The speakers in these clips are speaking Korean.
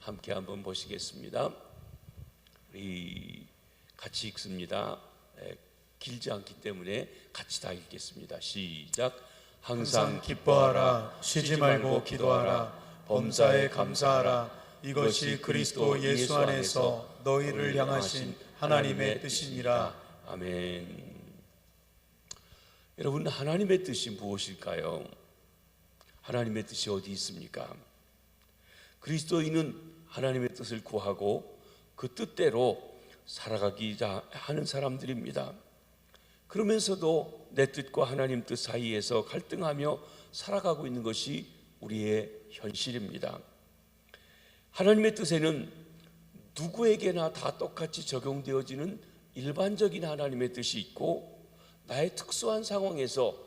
함께 한번 보시겠습니다. 우리 같이 읽습니다. 길지 않기 때문에 같이 다 읽겠습니다. 시작. 항상 기뻐하라. 쉬지 말고 기도하라. 범사에 감사하라. 이것이 그리스도 예수 안에서 너희를 향하신 하나님의 뜻이니라. 아멘. 여러분, 하나님의 뜻이 무엇일까요? 하나님의 뜻이 어디 있습니까? 그리스도인은 하나님의 뜻을 구하고 그 뜻대로 살아가기자 하는 사람들입니다. 그러면서도 내 뜻과 하나님 뜻 사이에서 갈등하며 살아가고 있는 것이 우리의 현실입니다. 하나님의 뜻에는 누구에게나 다 똑같이 적용되어지는 일반적인 하나님의 뜻이 있고, 나의 특수한 상황에서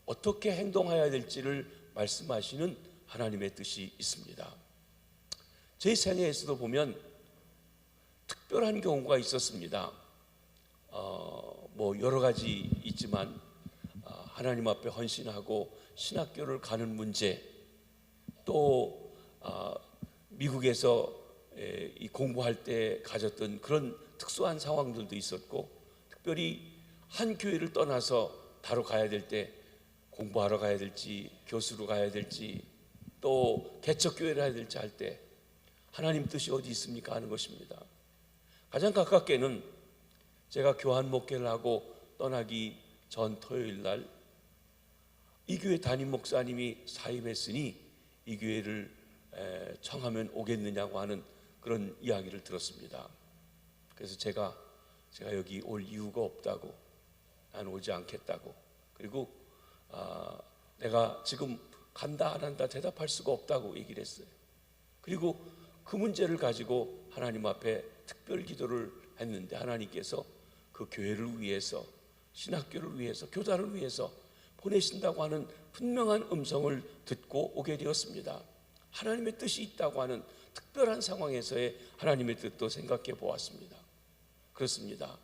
어떻게 행동해야 될지를 말씀하시는 하나님의 뜻이 있습니다. 제 생애에서도 보면 특별한 경우가 있었습니다. 여러 가지 있지만 하나님 앞에 헌신하고 신학교를 가는 문제, 또 미국에서 공부할 때 가졌던 그런 특수한 상황들도 있었고, 특별히 한 교회를 떠나서 다로 가야 될 때 공부하러 가야 될지 교수로 가야 될지 또 개척교회를 해야 될지 할 때 하나님 뜻이 어디 있습니까 하는 것입니다. 가장 가깝게는 제가 교환 목회를 하고 떠나기 전 토요일 날 이 교회 담임 목사님이 사임했으니 이 교회를 청하면 오겠느냐고 하는 그런 이야기를 들었습니다. 그래서 제가 여기 올 이유가 없다고, 난 오지 않겠다고, 그리고 내가 지금 간다 안 한다 대답할 수가 없다고 얘기를 했어요. 그리고 그 문제를 가지고 하나님 앞에 특별 기도를 했는데 하나님께서 그 교회를 위해서, 신학교를 위해서, 교단을 위해서 보내신다고 하는 분명한 음성을 듣고 오게 되었습니다. 하나님의 뜻이 있다고 하는 특별한 상황에서의 하나님의 뜻도 생각해 보았습니다. 그렇습니다.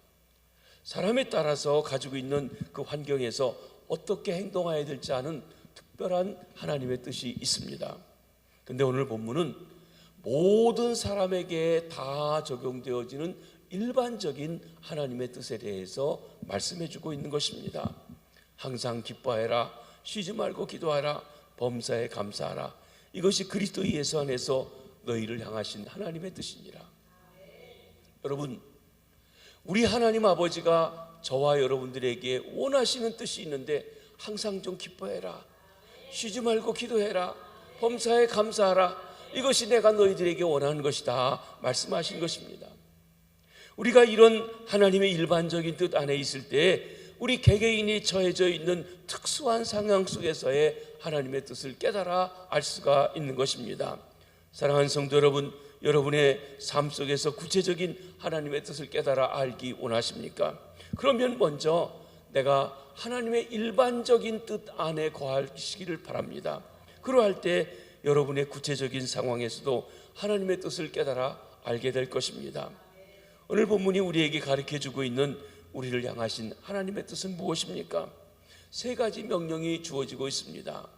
사람에 따라서 가지고 있는 그 환경에서 어떻게 행동해야 될지 아는 특별한 하나님의 뜻이 있습니다. 그런데 오늘 본문은 모든 사람에게 다 적용되어지는 일반적인 하나님의 뜻에 대해서 말씀해 주고 있는 것입니다. 항상 기뻐해라. 쉬지 말고 기도하라. 범사에 감사하라. 이것이 그리스도 예수 안에서 너희를 향하신 하나님의 뜻이니라. 여러분, 우리 하나님 아버지가 저와 여러분들에게 원하시는 뜻이 있는데 항상 좀 기뻐해라. 쉬지 말고 기도해라. 범사에 감사하라. 이것이 내가 너희들에게 원하는 것이다 말씀하신 것입니다. 우리가 이런 하나님의 일반적인 뜻 안에 있을 때 우리 개개인이 처해져 있는 특수한 상황 속에서의 하나님의 뜻을 깨달아 알 수가 있는 것입니다. 사랑하는 성도 여러분, 여러분의 삶 속에서 구체적인 하나님의 뜻을 깨달아 알기 원하십니까? 그러면 먼저 내가 하나님의 일반적인 뜻 안에 거하시기를 바랍니다. 그러할 때 여러분의 구체적인 상황에서도 하나님의 뜻을 깨달아 알게 될 것입니다. 오늘 본문이 우리에게 가르쳐주고 있는 우리를 향하신 하나님의 뜻은 무엇입니까? 세 가지 명령이 주어지고 있습니다.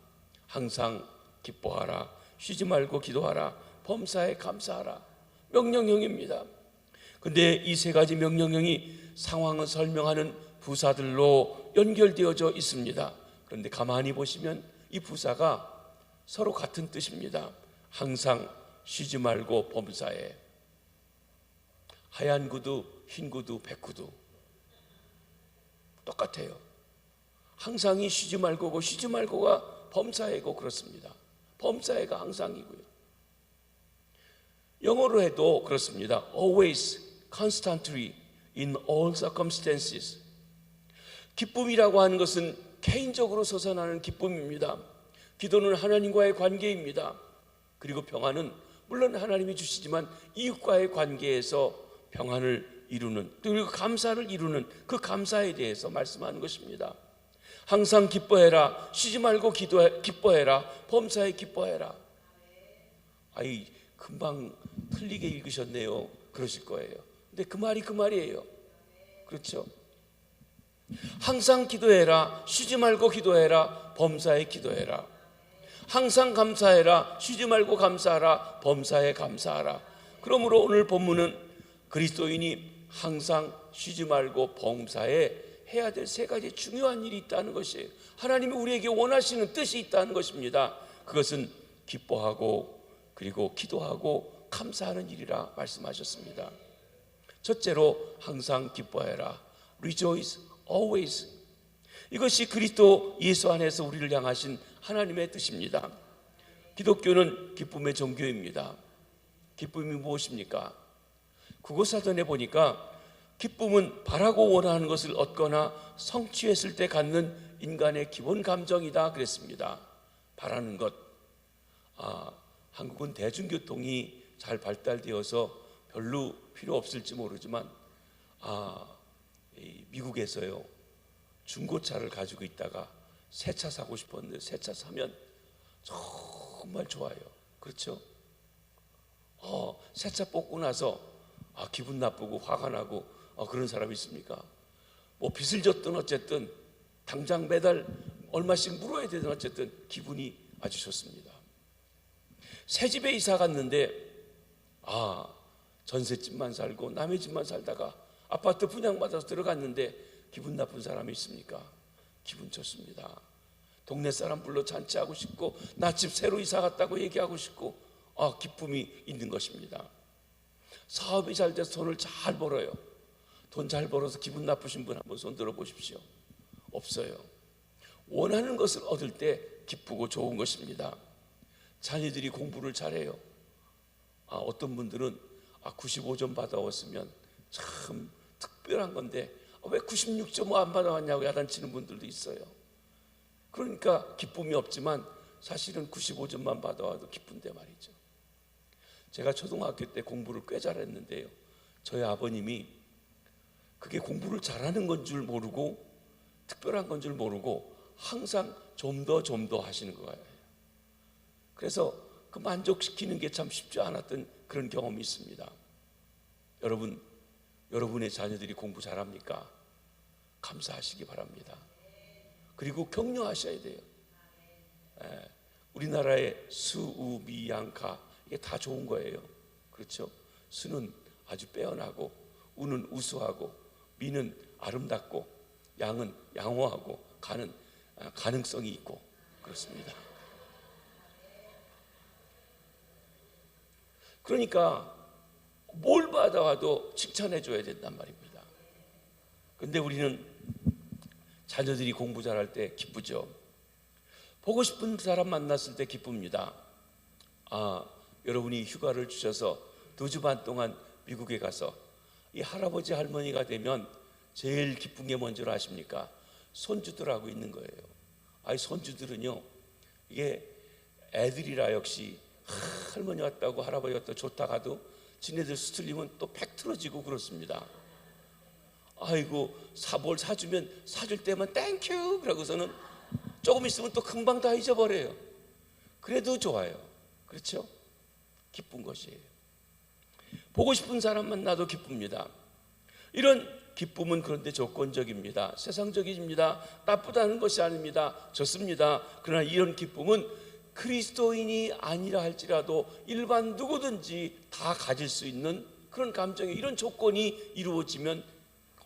항상 기뻐하라. 쉬지 말고 기도하라. 범사에 감사하라. 명령형입니다. 근데 이 세 가지 명령형이 상황을 설명하는 부사들로 연결되어져 있습니다. 그런데 가만히 보시면 이 부사가 서로 같은 뜻입니다. 항상 쉬지 말고 범사에. 하얀 구두, 흰 구두, 백 구두 똑같아요. 항상이 쉬지 말고고 쉬지 말고가 범사에고 그렇습니다. 범사에가 항상이고요. 영어로 해도 그렇습니다. Always, constantly, in all circumstances. 기쁨이라고 하는 것은 개인적으로 솟아나는 기쁨입니다. 기도는 하나님과의 관계입니다. 그리고 평안은 물론 하나님이 주시지만 이웃과의 관계에서 평안을 이루는, 그리고 감사를 이루는 그 감사에 대해서 말씀하는 것입니다. 항상 기뻐해라. 쉬지 말고 기뻐해라. 범사에 기뻐해라. 아이, 금방 틀리게 읽으셨네요. 그러실 거예요. 근데 그 말이에요. 그렇죠? 항상 기도해라. 쉬지 말고 기도해라. 범사에 기도해라. 항상 감사해라, 쉬지 말고 감사하라, 범사에 감사하라. 그러므로 오늘 본문은 그리스도인이 항상 쉬지 말고 범사에 해야 될 세 가지 중요한 일이 있다는 것이에요. 하나님이 우리에게 원하시는 뜻이 있다는 것입니다. 그것은 기뻐하고 그리고 기도하고 감사하는 일이라 말씀하셨습니다. 첫째로 항상 기뻐해라. Rejoice always. 이것이 그리스도 예수 안에서 우리를 향하신 하나님의 뜻입니다. 기독교는 기쁨의 종교입니다. 기쁨이 무엇입니까? 국어사전에 보니까 기쁨은 바라고 원하는 것을 얻거나 성취했을 때 갖는 인간의 기본 감정이다 그랬습니다. 바라는 것. 한국은 대중교통이 잘 발달되어서 별로 필요 없을지 모르지만 미국에서요, 중고차를 가지고 있다가 새 차 사고 싶었는데 새 차 사면 정말 좋아요. 그렇죠? 새 차 뽑고 나서 기분 나쁘고 화가 나고 그런 사람이 있습니까? 뭐 빚을 졌든 어쨌든 당장 매달 얼마씩 물어야 되든 어쨌든 기분이 아주 좋습니다. 새 집에 이사 갔는데 전셋집만 살고 남의 집만 살다가 아파트 분양받아서 들어갔는데 기분 나쁜 사람이 있습니까? 기분 좋습니다. 동네 사람 불러 잔치하고 싶고 나 집 새로 이사 갔다고 얘기하고 싶고 기쁨이 있는 것입니다. 사업이 잘 돼서 돈을 잘 벌어요. 돈 잘 벌어서 기분 나쁘신 분 한번 손 들어 보십시오. 없어요. 원하는 것을 얻을 때 기쁘고 좋은 것입니다. 자녀들이 공부를 잘해요. 어떤 분들은 95점 받아왔으면 참 특별한 건데 왜 96점 안 받아왔냐고 야단치는 분들도 있어요. 그러니까 기쁨이 없지만 사실은 95점만 받아와도 기쁜데 말이죠. 제가 초등학교 때 공부를 꽤 잘했는데요, 저희 아버님이 그게 공부를 잘하는 건 줄 모르고 특별한 건 줄 모르고 항상 좀 더 하시는 거예요. 그래서 그 만족시키는 게 참 쉽지 않았던 그런 경험이 있습니다. 여러분의 자녀들이 공부 잘합니까? 감사하시기 바랍니다. 그리고 격려하셔야 돼요. 우리나라의 수, 우, 미, 양, 가 이게 다 좋은 거예요. 그렇죠? 수는 아주 빼어나고, 우는 우수하고, 미는 아름답고, 양은 양호하고, 가는 가능성이 있고 그렇습니다. 그러니까 뭘 받아와도 칭찬해 줘야 된단 말입니다. 그런데 우리는 자녀들이 공부 잘할 때 기쁘죠. 보고 싶은 사람 만났을 때 기쁩니다. 여러분이 휴가를 주셔서 2주 반 동안 미국에 가서 이 할아버지 할머니가 되면 제일 기쁜 게 뭔지 아십니까? 손주들하고 있는 거예요. 손주들은요, 이게 애들이라 역시 할머니 왔다고 할아버지 왔다고 좋다 가도 지네들 수틀리면 또 팩 틀어지고 그렇습니다. 뭘 사주면 사줄 때만 땡큐 그러고서는 조금 있으면 또 금방 다 잊어버려요. 그래도 좋아요. 그렇죠? 기쁜 것이에요. 보고 싶은 사람 만나도 기쁩니다. 이런 기쁨은 그런데 조건적입니다. 세상적입니다. 나쁘다는 것이 아닙니다. 좋습니다. 그러나 이런 기쁨은 그리스도인이 아니라 할지라도 일반 누구든지 다 가질 수 있는 그런 감정이, 이런 조건이 이루어지면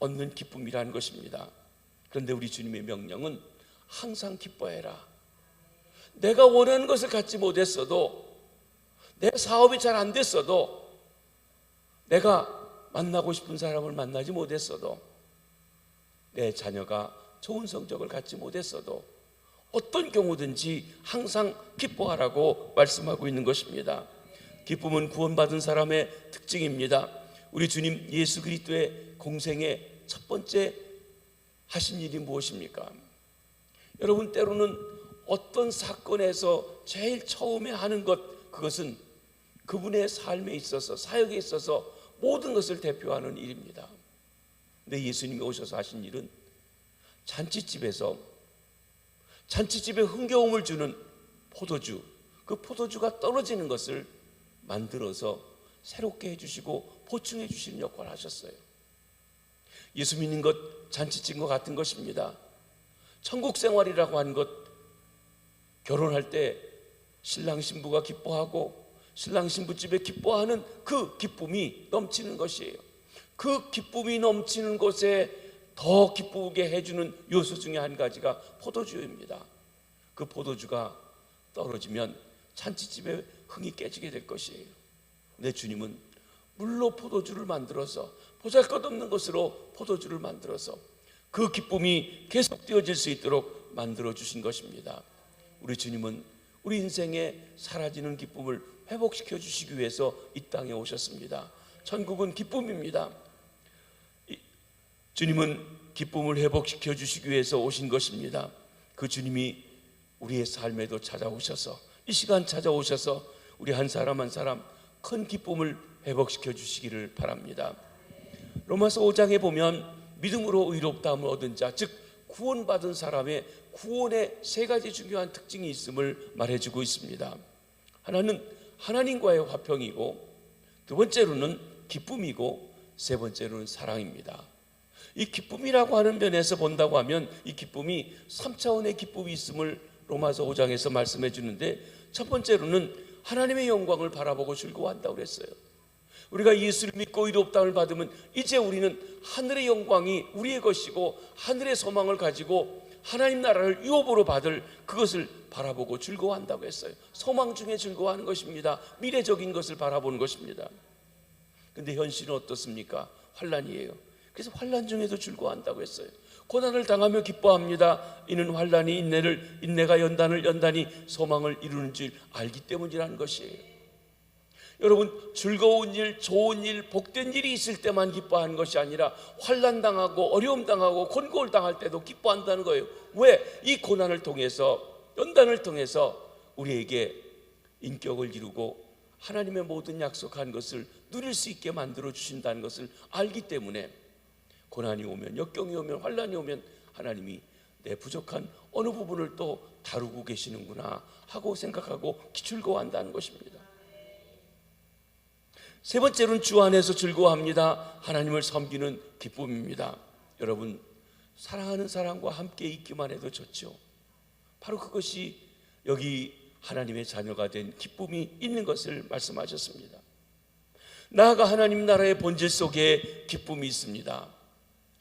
얻는 기쁨이라는 것입니다. 그런데 우리 주님의 명령은 항상 기뻐해라. 내가 원하는 것을 갖지 못했어도, 내 사업이 잘 안 됐어도, 내가 만나고 싶은 사람을 만나지 못했어도, 내 자녀가 좋은 성적을 갖지 못했어도 어떤 경우든지 항상 기뻐하라고 말씀하고 있는 것입니다. 기쁨은 구원받은 사람의 특징입니다. 우리 주님 예수 그리스도의 공생의 첫 번째 하신 일이 무엇입니까? 여러분, 때로는 어떤 사건에서 제일 처음에 하는 것, 그것은 그분의 삶에 있어서, 사역에 있어서 모든 것을 대표하는 일입니다. 근데 예수님이 오셔서 하신 일은 잔치집에 흥겨움을 주는 포도주, 그 포도주가 떨어지는 것을 만들어서 새롭게 해주시고 보충해 주시는 역할을 하셨어요. 예수 믿는 것 잔치집과 같은 것입니다. 천국 생활이라고 하는 것, 결혼할 때 신랑 신부가 기뻐하고 신랑 신부 집에 기뻐하는 그 기쁨이 넘치는 것이에요. 그 기쁨이 넘치는 곳에 더 기쁘게 해주는 요소 중에 한 가지가 포도주입니다. 그 포도주가 떨어지면 잔치집에 흥이 깨지게 될 것이에요. 내 주님은 물로 포도주를 만들어서 보잘것없는 것으로 포도주를 만들어서 그 기쁨이 계속되어질 수 있도록 만들어주신 것입니다. 우리 주님은 우리 인생에 사라지는 기쁨을 회복시켜 주시기 위해서 이 땅에 오셨습니다. 천국은 기쁨입니다. 주님은 기쁨을 회복시켜 주시기 위해서 오신 것입니다. 그 주님이 우리의 삶에도 찾아오셔서 이 시간 찾아오셔서 우리 한 사람 한 사람 큰 기쁨을 회복시켜 주시기를 바랍니다. 로마서 5장에 보면 믿음으로 의롭다함을 얻은 자, 즉 구원받은 사람의 구원의 세 가지 중요한 특징이 있음을 말해주고 있습니다. 하나는 하나님과의 화평이고, 두 번째로는 기쁨이고, 세 번째로는 사랑입니다. 이 기쁨이라고 하는 면에서 본다고 하면 이 기쁨이 3차원의 기쁨이 있음을 로마서 5장에서 말씀해 주는데, 첫 번째로는 하나님의 영광을 바라보고 즐거워한다고 그랬어요. 우리가 예수를 믿고 의롭다함을 받으면 이제 우리는 하늘의 영광이 우리의 것이고 하늘의 소망을 가지고 하나님 나라를 유업으로 받을 그것을 바라보고 즐거워한다고 했어요. 소망 중에 즐거워하는 것입니다. 미래적인 것을 바라보는 것입니다. 근데 현실은 어떻습니까? 환난이에요. 그래서 환난 중에도 즐거워한다고 했어요. 고난을 당하며 기뻐합니다. 이는 환난이 인내가 연단이 소망을 이루는 줄 알기 때문이라는 것이에요. 여러분, 즐거운 일, 좋은 일, 복된 일이 있을 때만 기뻐하는 것이 아니라 환난 당하고 어려움 당하고 곤고를 당할 때도 기뻐한다는 거예요. 왜? 이 고난을 통해서, 연단을 통해서 우리에게 인격을 이루고 하나님의 모든 약속한 것을 누릴 수 있게 만들어 주신다는 것을 알기 때문에 고난이 오면, 역경이 오면, 환난이 오면 하나님이 내 부족한 어느 부분을 또 다루고 계시는구나 하고 생각하고 즐거워한다는 것입니다. 세 번째로는 주 안에서 즐거워합니다. 하나님을 섬기는 기쁨입니다. 여러분, 사랑하는 사람과 함께 있기만 해도 좋죠. 바로 그것이 여기 하나님의 자녀가 된 기쁨이 있는 것을 말씀하셨습니다. 나아가 하나님 나라의 본질 속에 기쁨이 있습니다.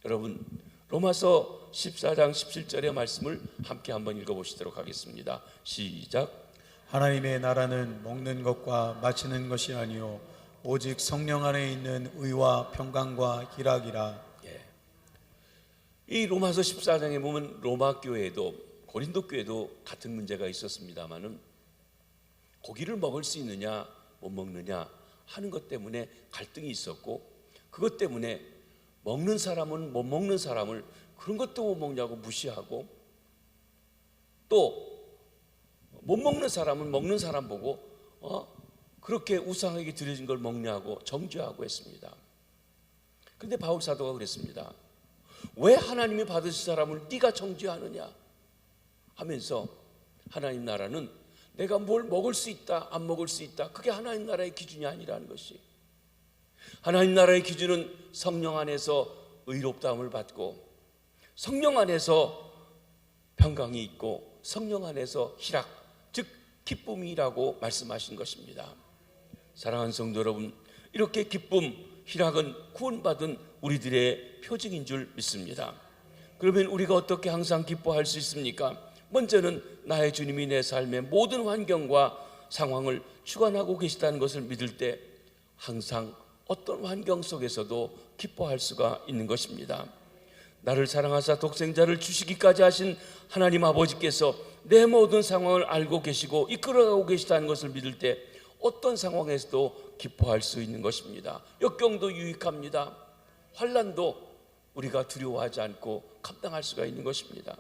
여러분, 로마서 14장 17절의 말씀을 함께 한번 읽어보시도록 하겠습니다. 시작. 하나님의 나라는 먹는 것과 마시는 것이 아니요 오직 성령 안에 있는 의와 평강과 희락이라. 이 로마서 14장에 보면 로마 교회도 고린도 교회도 같은 문제가 있었습니다만은 고기를 먹을 수 있느냐 못 먹느냐 하는 것 때문에 갈등이 있었고, 그것 때문에 먹는 사람은 못 먹는 사람을 그런 것도 못 먹냐고 무시하고, 또 못 먹는 사람은 먹는 사람 보고 그렇게 우상에게 드려진 걸 먹냐고 정죄하고 했습니다. 그런데 바울 사도가 그랬습니다. 왜 하나님이 받으신 사람을 네가 정죄하느냐 하면서, 하나님 나라는 내가 뭘 먹을 수 있다 안 먹을 수 있다, 그게 하나님 나라의 기준이 아니라는 것이, 하나님 나라의 기준은 성령 안에서 의롭다함을 받고 성령 안에서 평강이 있고 성령 안에서 희락, 즉 기쁨이라고 말씀하신 것입니다. 사랑하는 성도 여러분, 이렇게 기쁨, 희락은 구원받은 우리들의 표징인 줄 믿습니다. 그러면 우리가 어떻게 항상 기뻐할 수 있습니까? 먼저는 나의 주님이 내 삶의 모든 환경과 상황을 주관하고 계시다는 것을 믿을 때 항상 어떤 환경 속에서도 기뻐할 수가 있는 것입니다. 나를 사랑하사 독생자를 주시기까지 하신 하나님 아버지께서 내 모든 상황을 알고 계시고 이끌어가고 계시다는 것을 믿을 때 어떤 상황에서도 기뻐할 수 있는 것입니다. 역경도 유익합니다. 환난도 우리가 두려워하지 않고 감당할 수가 있는 것입니다.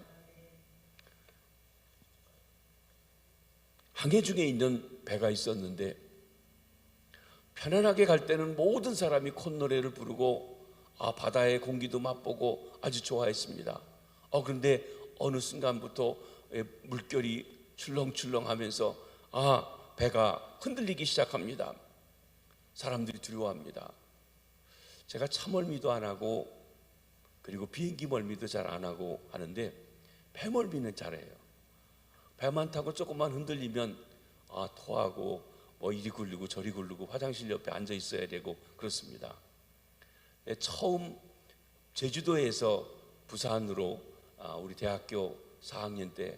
항해 중에 있는 배가 있었는데 편안하게 갈 때는 모든 사람이 콧노래를 부르고 바다의 공기도 맛보고 아주 좋아했습니다. 그런데 어느 순간부터 물결이 출렁출렁하면서 배가 흔들리기 시작합니다. 사람들이 두려워합니다. 제가 차 멀미도 안 하고 그리고 비행기 멀미도 잘 안 하고 하는데 배 멀미는 잘해요. 배만 타고 조금만 흔들리면 토하고 뭐 이리 굴르고 저리 굴르고 화장실 옆에 앉아 있어야 되고 그렇습니다. 처음 제주도에서 부산으로 우리 대학교 4학년 때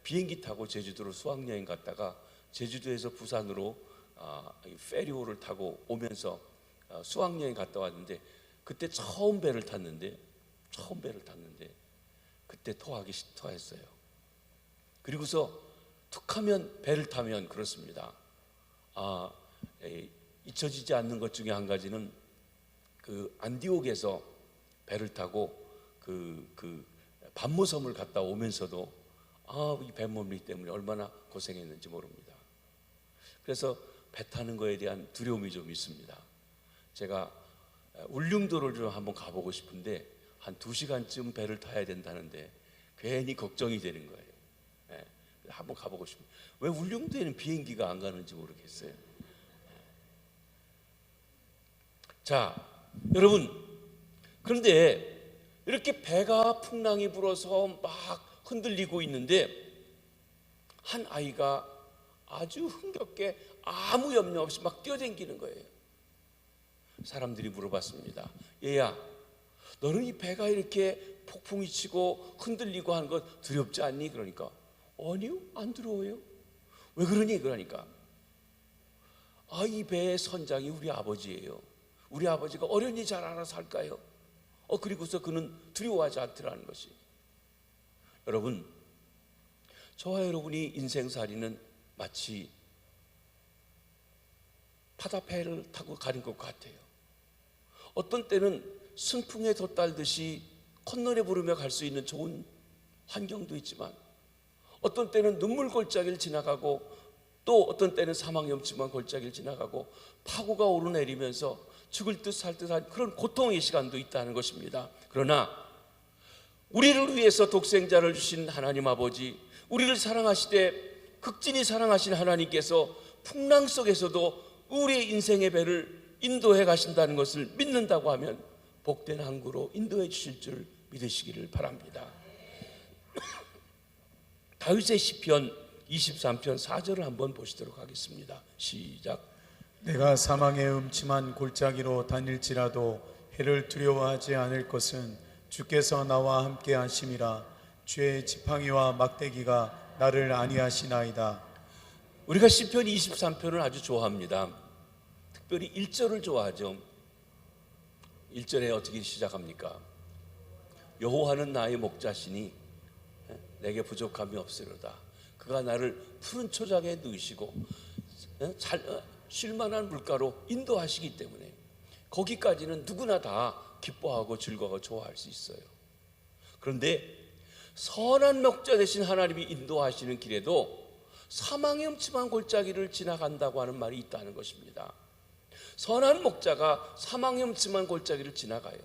비행기 타고 제주도로 수학여행 갔다가 제주도에서 부산으로 페리호를 타고 오면서 수학여행 갔다 왔는데, 그때 처음 배를 탔는데 그때 토했어요. 그리고서 툭하면 배를 타면 그렇습니다. 잊혀지지 않는 것 중에 한 가지는 그 안디옥에서 배를 타고 그 반모섬을 갔다 오면서도 이 뱃멀미 때문에 얼마나 고생했는지 모릅니다. 그래서 배 타는 거에 대한 두려움이 좀 있습니다. 제가 울릉도를 좀 한번 가보고 싶은데 한 2시간쯤 배를 타야 된다는데 괜히 걱정이 되는 거예요. 한번 가보고 싶어요. 왜 울릉도에는 비행기가 안 가는지 모르겠어요. 자, 여러분, 그런데 이렇게 배가 풍랑이 불어서 막 흔들리고 있는데 한 아이가 아주 흥겹게 아무 염려 없이 막 뛰어다니는 거예요. 사람들이 물어봤습니다. 얘야, 너는 이 배가 이렇게 폭풍이 치고 흔들리고 하는 거 두렵지 않니? 그러니까 아니요, 안 두려워요. 왜 그러니? 그러니까 이 배의 선장이 우리 아버지예요. 우리 아버지가 어련히 잘 알아서 할까요? 그리고서 그는 두려워하지 않더라는 것이. 여러분, 저와 여러분이 인생살이는 마치 바다배를 타고 가는 것 같아요. 어떤 때는 순풍에 돛달듯이 콧노래 부르며 갈 수 있는 좋은 환경도 있지만, 어떤 때는 눈물 골짜기를 지나가고, 또 어떤 때는 사망염침한 골짜기를 지나가고 파고가 오르내리면서 죽을 듯 살 듯한 그런 고통의 시간도 있다는 것입니다. 그러나 우리를 위해서 독생자를 주신 하나님 아버지, 우리를 사랑하시되 극진히 사랑하신 하나님께서 풍랑 속에서도 우리의 인생의 배를 인도해 가신다는 것을 믿는다고 하면 복된 항구로 인도해 주실 줄 믿으시기를 바랍니다. 다윗의 시편 23편 4절을 한번 보시도록 하겠습니다. 시작. 내가 사망의 음침한 골짜기로 다닐지라도 해를 두려워하지 않을 것은 주께서 나와 함께 하심이라. 주의 지팡이와 막대기가 나를 안위하시나이다. 우리가 시편 23편을 아주 좋아합니다. 특별히 1절을 좋아하죠. 1절에 어떻게 시작합니까? 여호와는 나의 목자시니 내게 부족함이 없으리로다. 그가 나를 푸른 초장에 누이시고 쉴만한 물가로 인도하시기 때문에 거기까지는 누구나 다 기뻐하고 즐거워 좋아할 수 있어요. 그런데 선한 목자 되신 하나님이 인도하시는 길에도 사망의 음침한 골짜기를 지나간다고 하는 말이 있다는 것입니다. 선한 목자가 사망의 음침한 골짜기를 지나가요.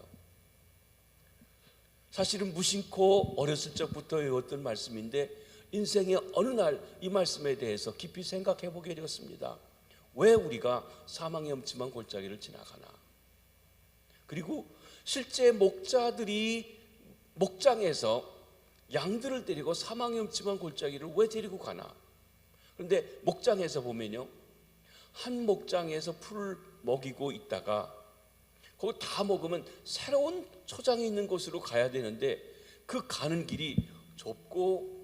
사실은 무심코 어렸을 적부터 외웠던 말씀인데 인생의 어느 날 이 말씀에 대해서 깊이 생각해 보게 되었습니다. 왜 우리가 사망의 음침한 골짜기를 지나가나? 그리고 실제 목자들이 목장에서 양들을 데리고 사망의 음침한 골짜기를 왜 데리고 가나? 그런데 목장에서 보면요, 한 목장에서 풀을 먹이고 있다가 거기 다 먹으면 새로운 초장이 있는 곳으로 가야 되는데 그 가는 길이 좁고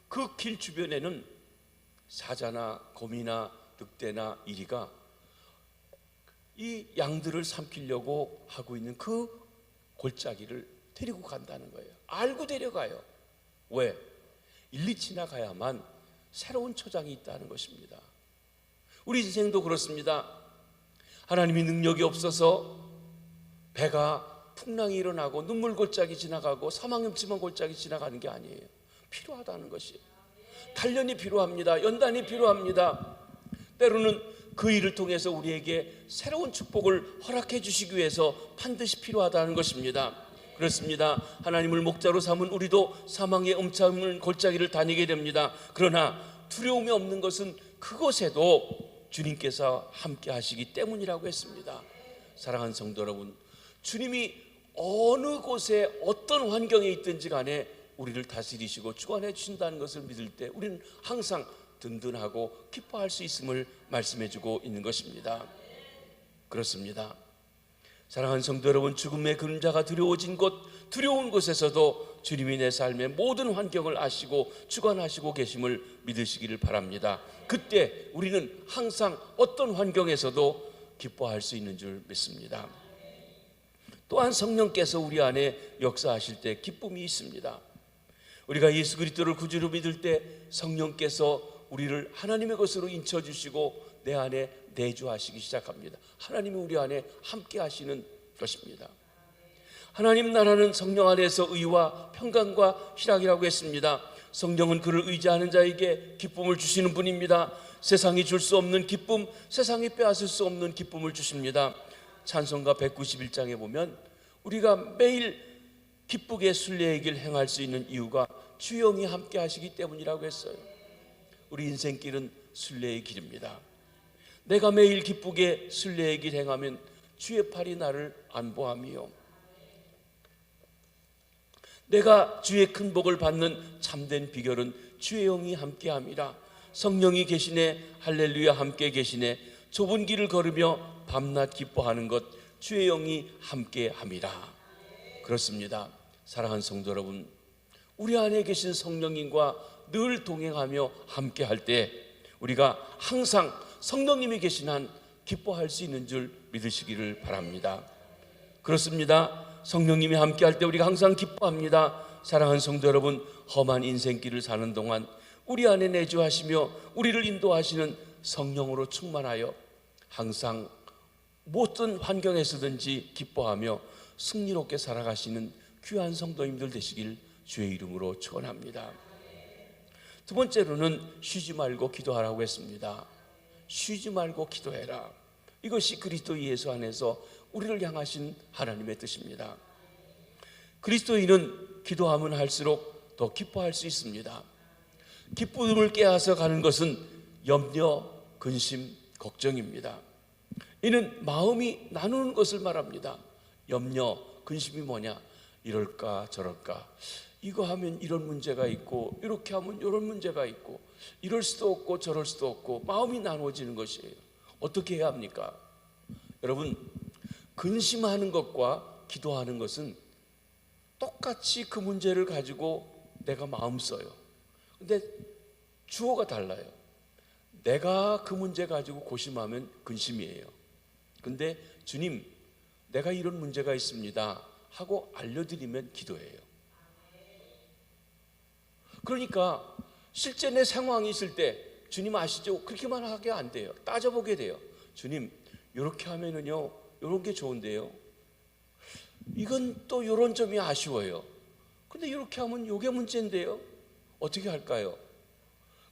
그 길 주변에는 사자나 거미나 늑대나 이리가 이 양들을 삼키려고 하고 있는 그 골짜기를 데리고 간다는 거예요. 알고 데려가요. 왜? 일리 지나가야만 새로운 초장이 있다는 것입니다. 우리 인생도 그렇습니다. 하나님이 능력이 없어서 배가 풍랑이 일어나고 눈물 골짜기 지나가고 사망음침한 골짜기 지나가는 게 아니에요. 필요하다는 것이에요. 단련이 필요합니다. 연단이 필요합니다. 때로는 그 일을 통해서 우리에게 새로운 축복을 허락해 주시기 위해서 반드시 필요하다는 것입니다. 그렇습니다. 하나님을 목자로 삼은 우리도 사망의 음침한 골짜기를 다니게 됩니다. 그러나 두려움이 없는 것은 그곳에도 주님께서 함께 하시기 때문이라고 했습니다. 사랑하는 성도 여러분, 주님이 어느 곳에 어떤 환경에 있든지 간에 우리를 다스리시고 주관해 주신다는 것을 믿을 때 우리는 항상 든든하고 기뻐할 수 있음을 말씀해주고 있는 것입니다. 그렇습니다. 사랑하는 성도 여러분, 죽음의 그림자가 두려워진 곳, 두려운 곳에서도 주님이 내 삶의 모든 환경을 아시고 주관하시고 계심을 믿으시기를 바랍니다. 그때 우리는 항상 어떤 환경에서도 기뻐할 수 있는 줄 믿습니다. 또한 성령께서 우리 안에 역사하실 때 기쁨이 있습니다. 우리가 예수 그리스도를 구주로 믿을 때 성령께서 우리를 하나님의 것으로 인쳐주시고 내 안에 내주하시기 시작합니다. 하나님이 우리 안에 함께 하시는 것입니다. 하나님 나라는 성령 안에서 의와 평강과 희락이라고 했습니다. 성령은 그를 의지하는 자에게 기쁨을 주시는 분입니다. 세상이 줄 수 없는 기쁨, 세상이 빼앗을 수 없는 기쁨을 주십니다. 찬송가 191장에 보면 우리가 매일 기쁘게 순례의 길 행할 수 있는 이유가 주의 영이 함께 하시기 때문이라고 했어요. 우리 인생길은 순례의 길입니다. 내가 매일 기쁘게 순례의 길 행하면 주의 팔이 나를 안보하며, 내가 주의 큰 복을 받는 참된 비결은 주의 영이 함께함이라. 성령이 계시네, 할렐루야, 함께 계시네. 좁은 길을 걸으며 밤낮 기뻐하는 것, 주의 영이 함께함이라. 그렇습니다. 사랑하는 성도 여러분, 우리 안에 계신 성령님과 늘 동행하며 함께할 때 우리가 항상 성령님이 계신 한 기뻐할 수 있는 줄 믿으시기를 바랍니다. 그렇습니다. 성령님이 함께할 때 우리가 항상 기뻐합니다. 사랑하는 성도 여러분, 험한 인생길을 사는 동안 우리 안에 내주하시며 우리를 인도하시는 성령으로 충만하여 항상 모든 환경에서든지 기뻐하며 승리롭게 살아가시는 귀한 성도님들 되시길 주의 이름으로 축원합니다. 두 번째로는 쉬지 말고 기도하라고 했습니다. 쉬지 말고 기도해라. 이것이 그리스도 예수 안에서 우리를 향하신 하나님의 뜻입니다. 그리스도인은 기도하면 할수록 더 기뻐할 수 있습니다. 기쁨을 깨앗아 가는 것은 염려, 근심, 걱정입니다. 이는 마음이 나누는 것을 말합니다. 염려, 근심이 뭐냐? 이럴까 저럴까, 이거 하면 이런 문제가 있고 이렇게 하면 이런 문제가 있고, 이럴 수도 없고 저럴 수도 없고, 마음이 나누어지는 것이에요. 어떻게 해야 합니까? 여러분, 근심하는 것과 기도하는 것은 똑같이 그 문제를 가지고 내가 마음 써요. 근데 주어가 달라요. 내가 그 문제 가지고 고심하면 근심이에요. 근데 주님, 내가 이런 문제가 있습니다 하고 알려드리면 기도예요. 그러니까 실제 내 상황이 있을 때 주님 아시죠? 그렇게만 하게 안 돼요. 따져보게 돼요. 주님, 이렇게 하면은요 이런 게 좋은데요, 이건 또 이런 점이 아쉬워요. 근데 이렇게 하면 이게 문제인데요, 어떻게 할까요?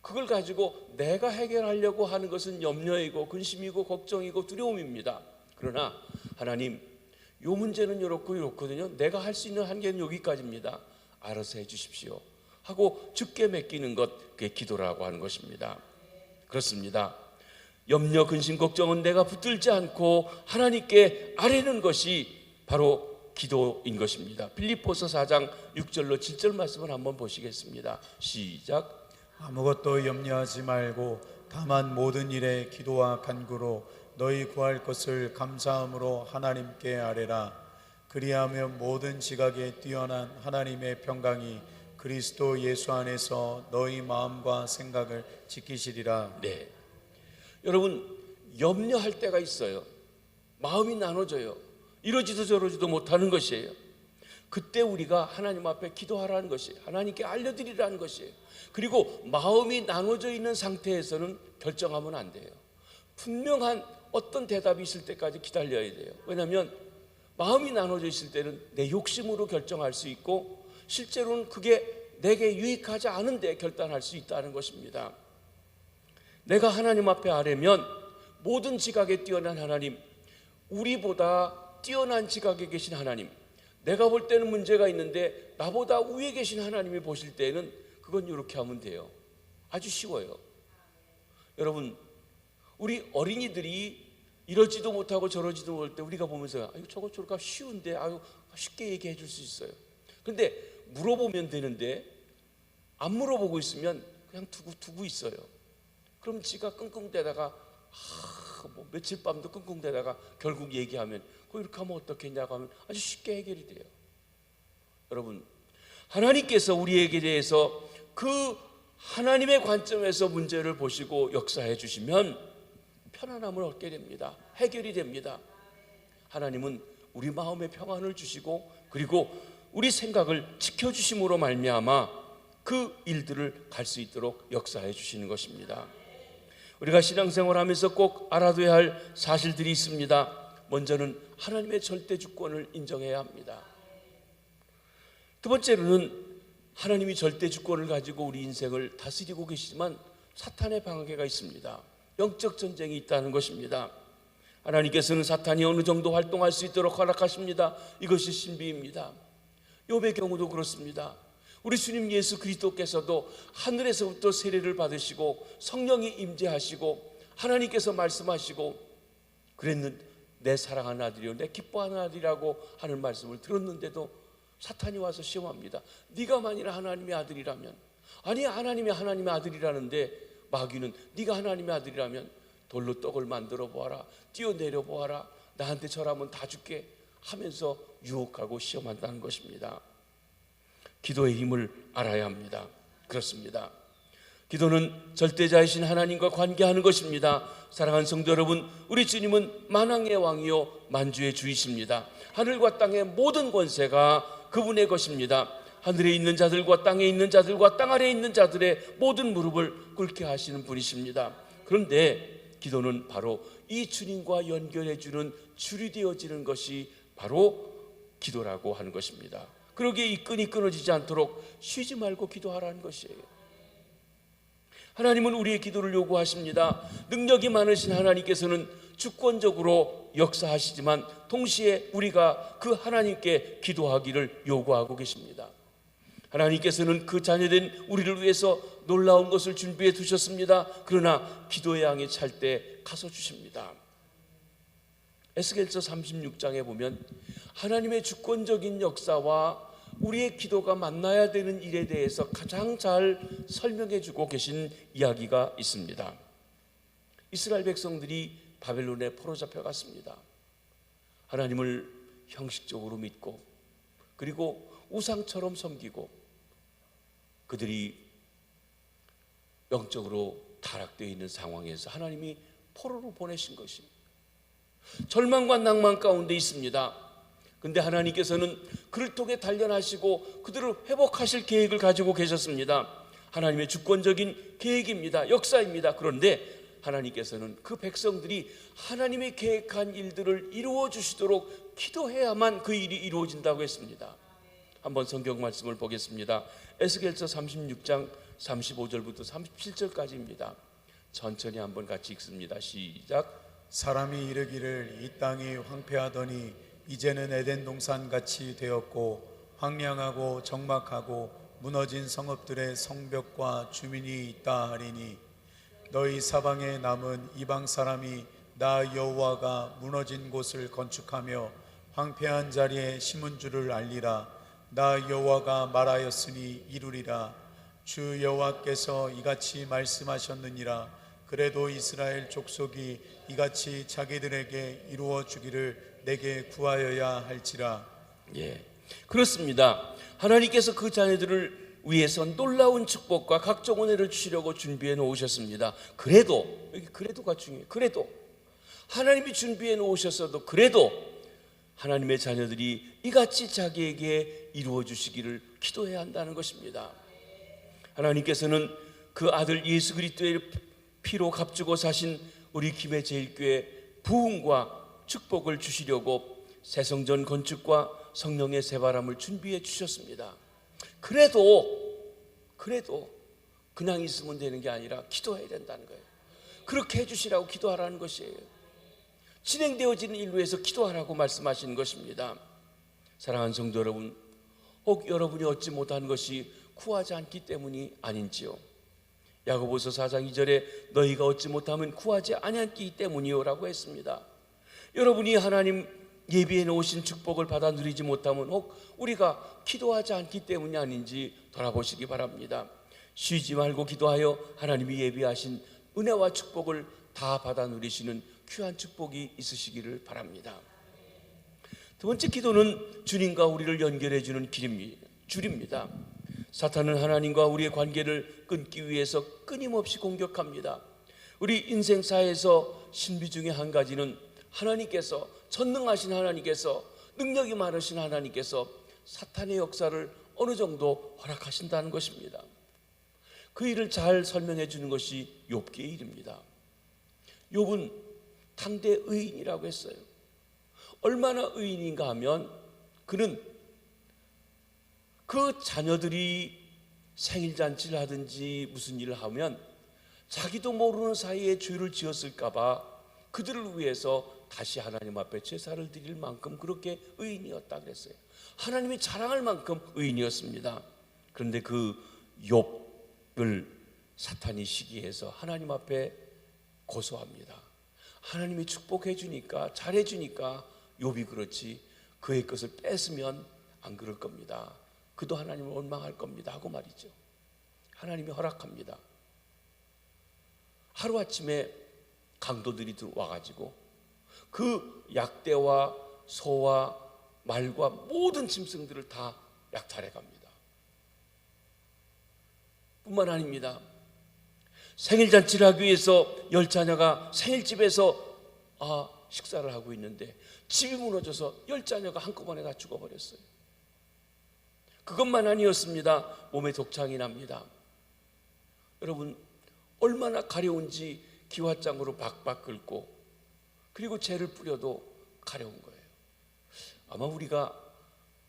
그걸 가지고 내가 해결하려고 하는 것은 염려이고 근심이고 걱정이고 두려움입니다. 그러나 하나님, 이 문제는 이렇고 이렇거든요. 내가 할 수 있는 한계는 여기까지입니다. 알아서 해 주십시오 하고 주께 맡기는 것, 그게 기도라고 하는 것입니다. 그렇습니다. 염려, 근심, 걱정은 내가 붙들지 않고 하나님께 아뢰는 것이 바로 기도인 것입니다. 빌립보서 4장 6절로 7절 말씀을 한번 보시겠습니다. 시작. 아무것도 염려하지 말고 다만 모든 일에 기도와 간구로 너희 구할 것을 감사함으로 하나님께 아뢰라. 그리하면 모든 지각에 뛰어난 하나님의 평강이 그리스도 예수 안에서 너희 마음과 생각을 지키시리라. 네, 여러분, 염려할 때가 있어요. 마음이 나눠져요. 이러지도 저러지도 못하는 것이에요. 그때 우리가 하나님 앞에 기도하라는 것이에요. 하나님께 알려드리라는 것이에요. 그리고 마음이 나눠져 있는 상태에서는 결정하면 안 돼요. 분명한 어떤 대답이 있을 때까지 기다려야 돼요. 왜냐하면 마음이 나눠져 있을 때는 내 욕심으로 결정할 수 있고, 실제로는 그게 내게 유익하지 않은데 결단할 수 있다는 것입니다. 내가 하나님 앞에 아뢰면 모든 지각에 뛰어난 하나님, 우리보다 뛰어난 지각에 계신 하나님, 내가 볼 때는 문제가 있는데 나보다 위에 계신 하나님이 보실 때는 그건 이렇게 하면 돼요. 아주 쉬워요. 여러분, 우리 어린이들이 이러지도 못하고 저러지도 못할 때 우리가 보면서 아유, 저거 저렇게 쉬운데, 아유, 쉽게 얘기해 줄 수 있어요. 근데 물어보면 되는데 안 물어보고 있으면 그냥 두고 있어요. 그럼 지가 끙끙대다가 뭐 며칠 밤도 끙끙대다가 결국 얘기하면 이렇게 하면 어떻겠냐고 하면 아주 쉽게 해결이 돼요. 여러분, 하나님께서 우리에게 대해서 그 하나님의 관점에서 문제를 보시고 역사해 주시면 편안함을 얻게 됩니다. 해결이 됩니다. 하나님은 우리 마음에 평안을 주시고 그리고 우리 생각을 지켜주심으로 말미암아 그 일들을 갈 수 있도록 역사해 주시는 것입니다. 우리가 신앙생활하면서 꼭 알아둬야 할 사실들이 있습니다. 먼저는 하나님의 절대 주권을 인정해야 합니다. 두 번째로는 하나님이 절대 주권을 가지고 우리 인생을 다스리고 계시지만 사탄의 방해가 있습니다. 영적 전쟁이 있다는 것입니다. 하나님께서는 사탄이 어느 정도 활동할 수 있도록 허락하십니다. 이것이 신비입니다. 욥의 경우도 그렇습니다. 우리 주님 예수 그리스도께서도 하늘에서부터 세례를 받으시고 성령이 임재하시고 하나님께서 말씀하시고 그랬는데 내 사랑하는 아들이요 내 기뻐하는 아들이라고 하는 말씀을 들었는데도 사탄이 와서 시험합니다. 네가 만일 하나님의 아들이라면, 아니 하나님의 아들이라는데 마귀는 네가 하나님의 아들이라면 돌로 떡을 만들어 보아라, 뛰어내려 보아라, 나한테 절하면 다 줄게 하면서 유혹하고 시험한다는 것입니다. 기도의 힘을 알아야 합니다. 그렇습니다. 기도는 절대자이신 하나님과 관계하는 것입니다. 사랑하는 성도 여러분, 우리 주님은 만왕의 왕이요 만주의 주이십니다. 하늘과 땅의 모든 권세가 그분의 것입니다. 하늘에 있는 자들과 땅에 있는 자들과 땅 아래에 있는 자들의 모든 무릎을 꿇게 하시는 분이십니다. 그런데 기도는 바로 이 주님과 연결해주는 줄이 되어지는 것이 바로 기도라고 하는 것입니다. 그러기에 이 끈이 끊어지지 않도록 쉬지 말고 기도하라는 것이에요. 하나님은 우리의 기도를 요구하십니다. 능력이 많으신 하나님께서는 주권적으로 역사하시지만 동시에 우리가 그 하나님께 기도하기를 요구하고 계십니다. 하나님께서는 그 자녀된 우리를 위해서 놀라운 것을 준비해 두셨습니다. 그러나 기도의 양이 찰 때 가서 주십니다. 에스겔서 36장에 보면 하나님의 주권적인 역사와 우리의 기도가 만나야 되는 일에 대해서 가장 잘 설명해 주고 계신 이야기가 있습니다. 이스라엘 백성들이 바벨론에 포로 잡혀갔습니다. 하나님을 형식적으로 믿고 그리고 우상처럼 섬기고 그들이 영적으로 타락되어 있는 상황에서 하나님이 포로로 보내신 것이 절망과 낭만 가운데 있습니다. 그런데 하나님께서는 그를 통해 단련하시고 그들을 회복하실 계획을 가지고 계셨습니다. 하나님의 주권적인 계획입니다. 역사입니다. 그런데 하나님께서는 그 백성들이 하나님의 계획한 일들을 이루어 주시도록 기도해야만 그 일이 이루어진다고 했습니다. 한번 성경 말씀을 보겠습니다. 에스겔서 36장 35절부터 37절까지입니다. 천천히 한번 같이 읽습니다. 시작. 사람이 이르기를 이 땅이 황폐하더니 이제는 에덴 동산같이 되었고 황량하고 적막하고 무너진 성읍들의 성벽과 주민이 있다 하리니 너희 사방에 남은 이방 사람이 나 여호와가 무너진 곳을 건축하며 황폐한 자리에 심은 줄을 알리라. 나 여호와가 말하였으니 이루리라. 주 여호와께서 이같이 말씀하셨느니라. 그래도 이스라엘 족속이 이같이 자기들에게 이루어 주기를 내게 구하여야 할지라. 그렇습니다. 하나님께서 그 자녀들을 위해서 놀라운 축복과 각종 은혜를 주시려고 준비해 놓으셨습니다. 그래도 여기 그래도가 중요해요. 그래도 하나님이 준비해 놓으셨어도 그래도 하나님의 자녀들이 이같이 자기에게 이루어 주시기를 기도해야 한다는 것입니다. 하나님께서는 그 아들 예수 그리스도의 피로 값주고 사신 우리 김해 제일교회 부흥과 축복을 주시려고 새성전 건축과 성령의 새바람을 준비해 주셨습니다. 그래도 그냥 있으면 되는 게 아니라 기도해야 된다는 거예요. 그렇게 해주시라고 기도하라는 것이에요. 진행되어지는 일로 해서 기도하라고 말씀하시는 것입니다. 사랑하는 성도 여러분, 혹 여러분이 얻지 못한 것이 구하지 않기 때문이 아닌지요? 야고보서 4장 2절에 너희가 얻지 못하면 구하지 아니하기 때문이요 라고 했습니다. 여러분이 하나님 예비해 놓으신 축복을 받아 누리지 못하면 혹 우리가 기도하지 않기 때문이 아닌지 돌아보시기 바랍니다. 쉬지 말고 기도하여 하나님이 예비하신 은혜와 축복을 다 받아 누리시는 귀한 축복이 있으시기를 바랍니다. 두 번째 기도는 주님과 우리를 연결해 주는 줄입니다. 사탄은 하나님과 우리의 관계를 끊기 위해서 끊임없이 공격합니다. 우리 인생사에서 신비 중에 한 가지는 하나님께서, 전능하신 하나님께서, 능력이 많으신 하나님께서 사탄의 역사를 어느 정도 허락하신다는 것입니다. 그 일을 잘 설명해 주는 것이 욥기의 일입니다. 욥은 당대 의인이라고 했어요. 얼마나 의인인가 하면 그는 그 자녀들이 생일잔치를 하든지 무슨 일을 하면 자기도 모르는 사이에 죄를 지었을까 봐 그들을 위해서 다시 하나님 앞에 제사를 드릴 만큼 그렇게 의인이었다 그랬어요. 하나님이 자랑할 만큼 의인이었습니다. 그런데 그 욥을 사탄이 시기해서 하나님 앞에 고소합니다. 하나님이 축복해 주니까, 잘해 주니까 욥이 그렇지 그의 것을 뺏으면 안 그럴 겁니다. 그도 하나님을 원망할 겁니다 하고 말이죠. 하나님이 허락합니다. 하루아침에 강도들이 들어와가지고 그 약대와 소와 말과 모든 짐승들을 다 약탈해 갑니다. 뿐만 아닙니다. 생일잔치를 하기 위해서 10자녀가 생일집에서 식사를 하고 있는데 집이 무너져서 10자녀가 한꺼번에 다 죽어버렸어요. 그것만 아니었습니다. 몸에 독창이 납니다. 여러분, 얼마나 가려운지 기와장으로 박박 긁고 그리고 재를 뿌려도 가려운 거예요. 아마 우리가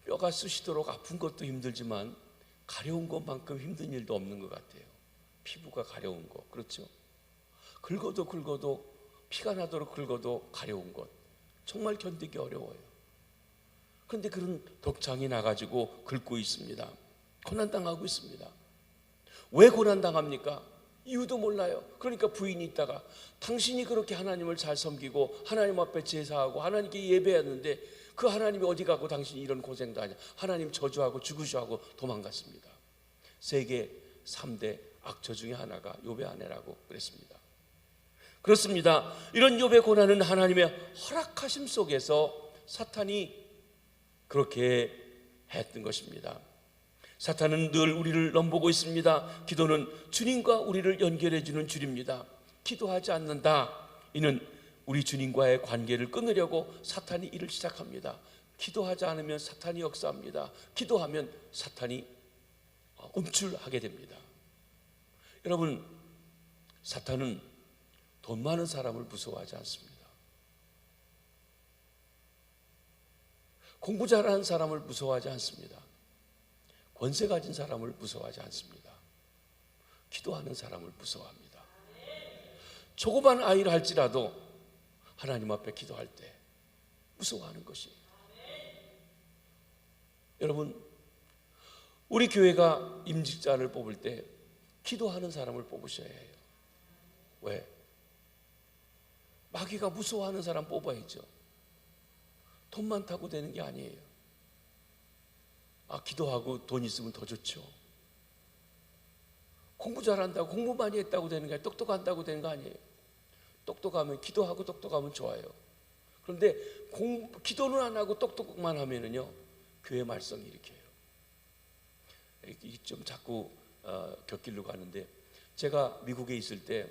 뼈가 쑤시도록 아픈 것도 힘들지만 가려운 것만큼 힘든 일도 없는 것 같아요. 피부가 가려운 거, 그렇죠? 긁어도 피가 나도록 긁어도 가려운 것, 정말 견디기 어려워요. 그런데 그런 독창이 나가지고 긁고 있습니다. 고난당하고 있습니다. 왜 고난당합니까? 이유도 몰라요. 그러니까 부인이 있다가 당신이 그렇게 하나님을 잘 섬기고 하나님 앞에 제사하고 하나님께 예배했는데 그 하나님이 어디 가고 당신이 이런 고생도 하냐. 하나님 저주하고 죽으셔하고 도망갔습니다. 세계 3대 악처 중에 하나가 욥의 아내라고 그랬습니다. 그렇습니다. 이런 욥의 고난은 하나님의 허락하심 속에서 사탄이 그렇게 했던 것입니다. 사탄은 늘 우리를 넘보고 있습니다. 기도는 주님과 우리를 연결해 주는 줄입니다. 기도하지 않는다, 이는 우리 주님과의 관계를 끊으려고 사탄이 일을 시작합니다. 기도하지 않으면 사탄이 역사합니다. 기도하면 사탄이 움찔하게 됩니다. 여러분, 사탄은 돈 많은 사람을 무서워하지 않습니다. 공부 잘하는 사람을 무서워하지 않습니다. 권세 가진 사람을 무서워하지 않습니다. 기도하는 사람을 무서워합니다. 조그만 아이를 할지라도 하나님 앞에 기도할 때 무서워하는 것이에요. 여러분, 우리 교회가 임직자를 뽑을 때 기도하는 사람을 뽑으셔야 해요. 왜? 마귀가 무서워하는 사람 뽑아야죠. 돈 많다고 되는 게 아니에요. 기도하고 돈 있으면 더 좋죠. 공부 잘한다고, 공부 많이 했다고 되는 게 아니에요. 똑똑한다고 되는 거 아니에요. 똑똑하면, 기도하고 똑똑하면 좋아요. 그런데 기도는 안 하고 똑똑만 하면은요, 교회 말썽이 일으켜요. 좀 자꾸 곁길로 가는데, 제가 미국에 있을 때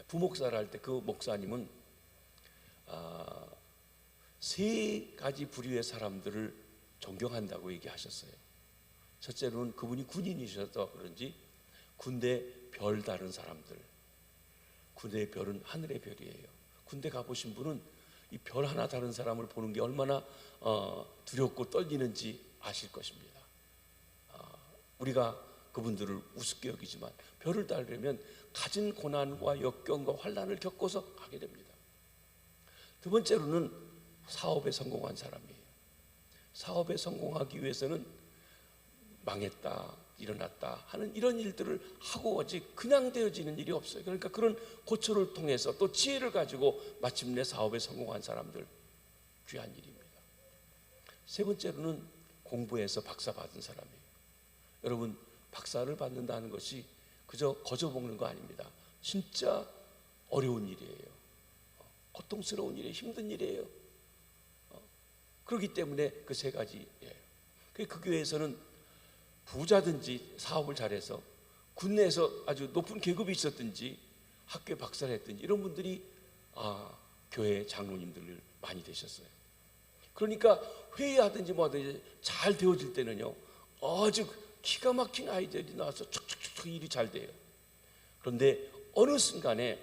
부목사를 할 때 그 목사님은 3가지 부류의 사람들을 존경한다고 얘기하셨어요. 첫째로는 그분이 군인이셔서 그런지 군대 별 다른 사람들, 군대의 별은 하늘의 별이에요. 군대 가보신 분은 이 별 하나 다른 사람을 보는 게 얼마나 두렵고 떨리는지 아실 것입니다. 우리가 그분들을 우습게 여기지만 별을 따르려면 가진 고난과 역경과 환난을 겪어서 가게 됩니다. 두 번째로는 사업에 성공한 사람이에요. 사업에 성공하기 위해서는 망했다, 일어났다 하는 이런 일들을 하고 오지 그냥 되어지는 일이 없어요. 그러니까 그런 고초를 통해서 또 지혜를 가지고 마침내 사업에 성공한 사람들, 귀한 일입니다. 세 번째로는 공부해서 박사 받은 사람이에요. 여러분, 박사를 받는다는 것이 그저 거저 먹는 거 아닙니다. 진짜 어려운 일이에요. 고통스러운 일이에요. 힘든 일이에요. 그렇기 때문에 그 세 가지예요. 그 교회에서는 부자든지 사업을 잘해서 군내에서 아주 높은 계급이 있었든지 학교에 박사를 했든지 이런 분들이 교회 장로님들 많이 되셨어요. 그러니까 회의하든지 뭐 하든지 잘 되어질 때는요, 아주 기가 막힌 아이들이 나와서 촉촉촉 일이 잘 돼요. 그런데 어느 순간에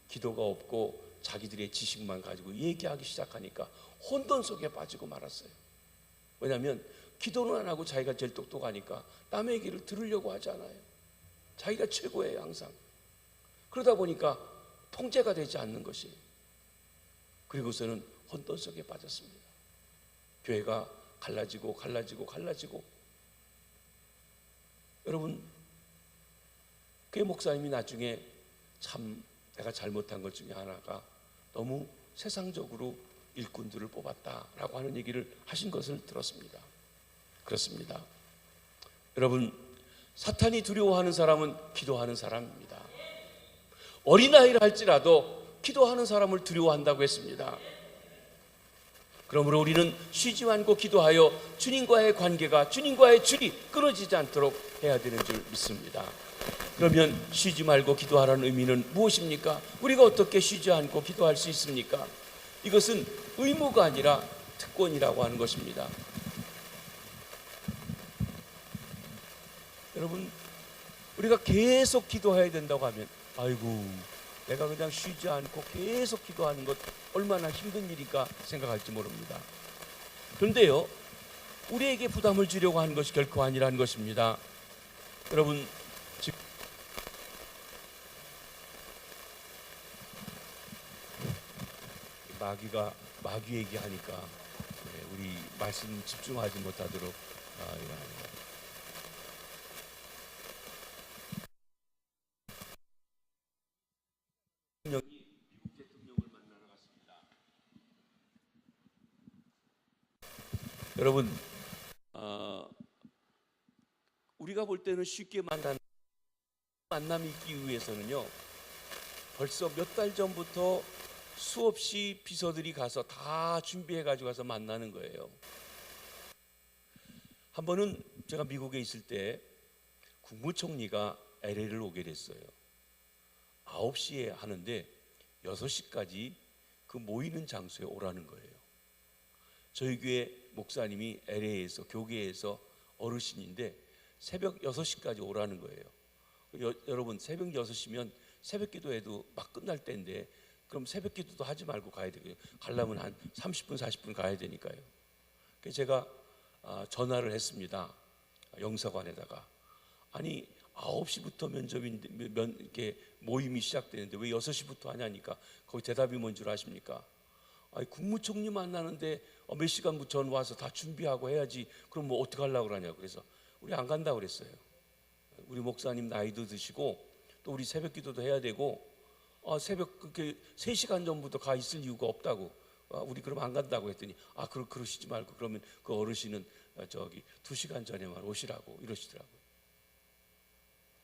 기도가 없고 자기들의 지식만 가지고 얘기하기 시작하니까 혼돈 속에 빠지고 말았어요. 왜냐하면 기도는 안 하고 자기가 제일 똑똑하니까 남의 얘기를 들으려고 하지 않아요. 자기가 최고예요, 항상. 그러다 보니까 통제가 되지 않는 것이에요. 그리고서는 혼돈 속에 빠졌습니다. 교회가 갈라지고 여러분, 교회 목사님이 나중에 참 내가 잘못한 것 중에 하나가 너무 세상적으로 일꾼들을 뽑았다라고 하는 얘기를 하신 것을 들었습니다. 그렇습니다. 여러분, 사탄이 두려워하는 사람은 기도하는 사람입니다. 어린아이를 할지라도 기도하는 사람을 두려워한다고 했습니다. 그러므로 우리는 쉬지 않고 기도하여 주님과의 관계가, 주님과의 줄이 끊어지지 않도록 해야 되는 줄 믿습니다. 그러면 쉬지 말고 기도하라는 의미는 무엇입니까? 우리가 어떻게 쉬지 않고 기도할 수 있습니까? 이것은 의무가 아니라 특권이라고 하는 것입니다. 여러분, 우리가 계속 기도해야 된다고 하면 아이고, 내가 그냥 쉬지 않고 계속 기도하는 것 얼마나 힘든 일일까 생각할지 모릅니다. 그런데요, 우리에게 부담을 주려고 하는 것이 결코 아니라는 것입니다. 여러분, 마귀 얘기하니까 우리 말씀 집중하지 못하도록 미국 대통령을 만나러 갔습니다. 여러분, 우리가 볼 때는 쉽게 만남이 있기 위해서는요, 벌써 몇 달 전부터 수없이 비서들이 가서 다 준비해 가지고 가서 만나는 거예요. 한 번은 제가 미국에 있을 때 국무총리가 LA를 오게 됐어요. 9시에 하는데 6시까지 그 모이는 장소에 오라는 거예요. 저희 교회 목사님이 LA에서 교계에서 어르신인데 새벽 6시까지 오라는 거예요. 여러분, 새벽 6시면 새벽 기도해도 막 끝날 때인데 그럼 새벽 기도도 하지 말고 가야 되고요. 가려면 한 30분 40분 가야 되니까요. 그래서 제가 전화를 했습니다. 영사관에다가. 아니 9시부터 면접인데 이렇게 모임이 시작되는데 왜 6시부터 하냐니까 거기 대답이 뭔 줄 아십니까? 아니, 국무총리 만나는데 몇 시간 전 와서 다 준비하고 해야지. 그럼 뭐 어떻게 하려고 그러냐고. 그래서 우리 안 간다고 그랬어요. 우리 목사님 나이도 드시고 또 우리 새벽 기도도 해야 되고 새벽 그렇게 3시간 전부터 가 있을 이유가 없다고. 우리 그럼 안 간다고 했더니 그러시지 말고 그러면 그 어르신은 2시간 전에만 오시라고 이러시더라고요.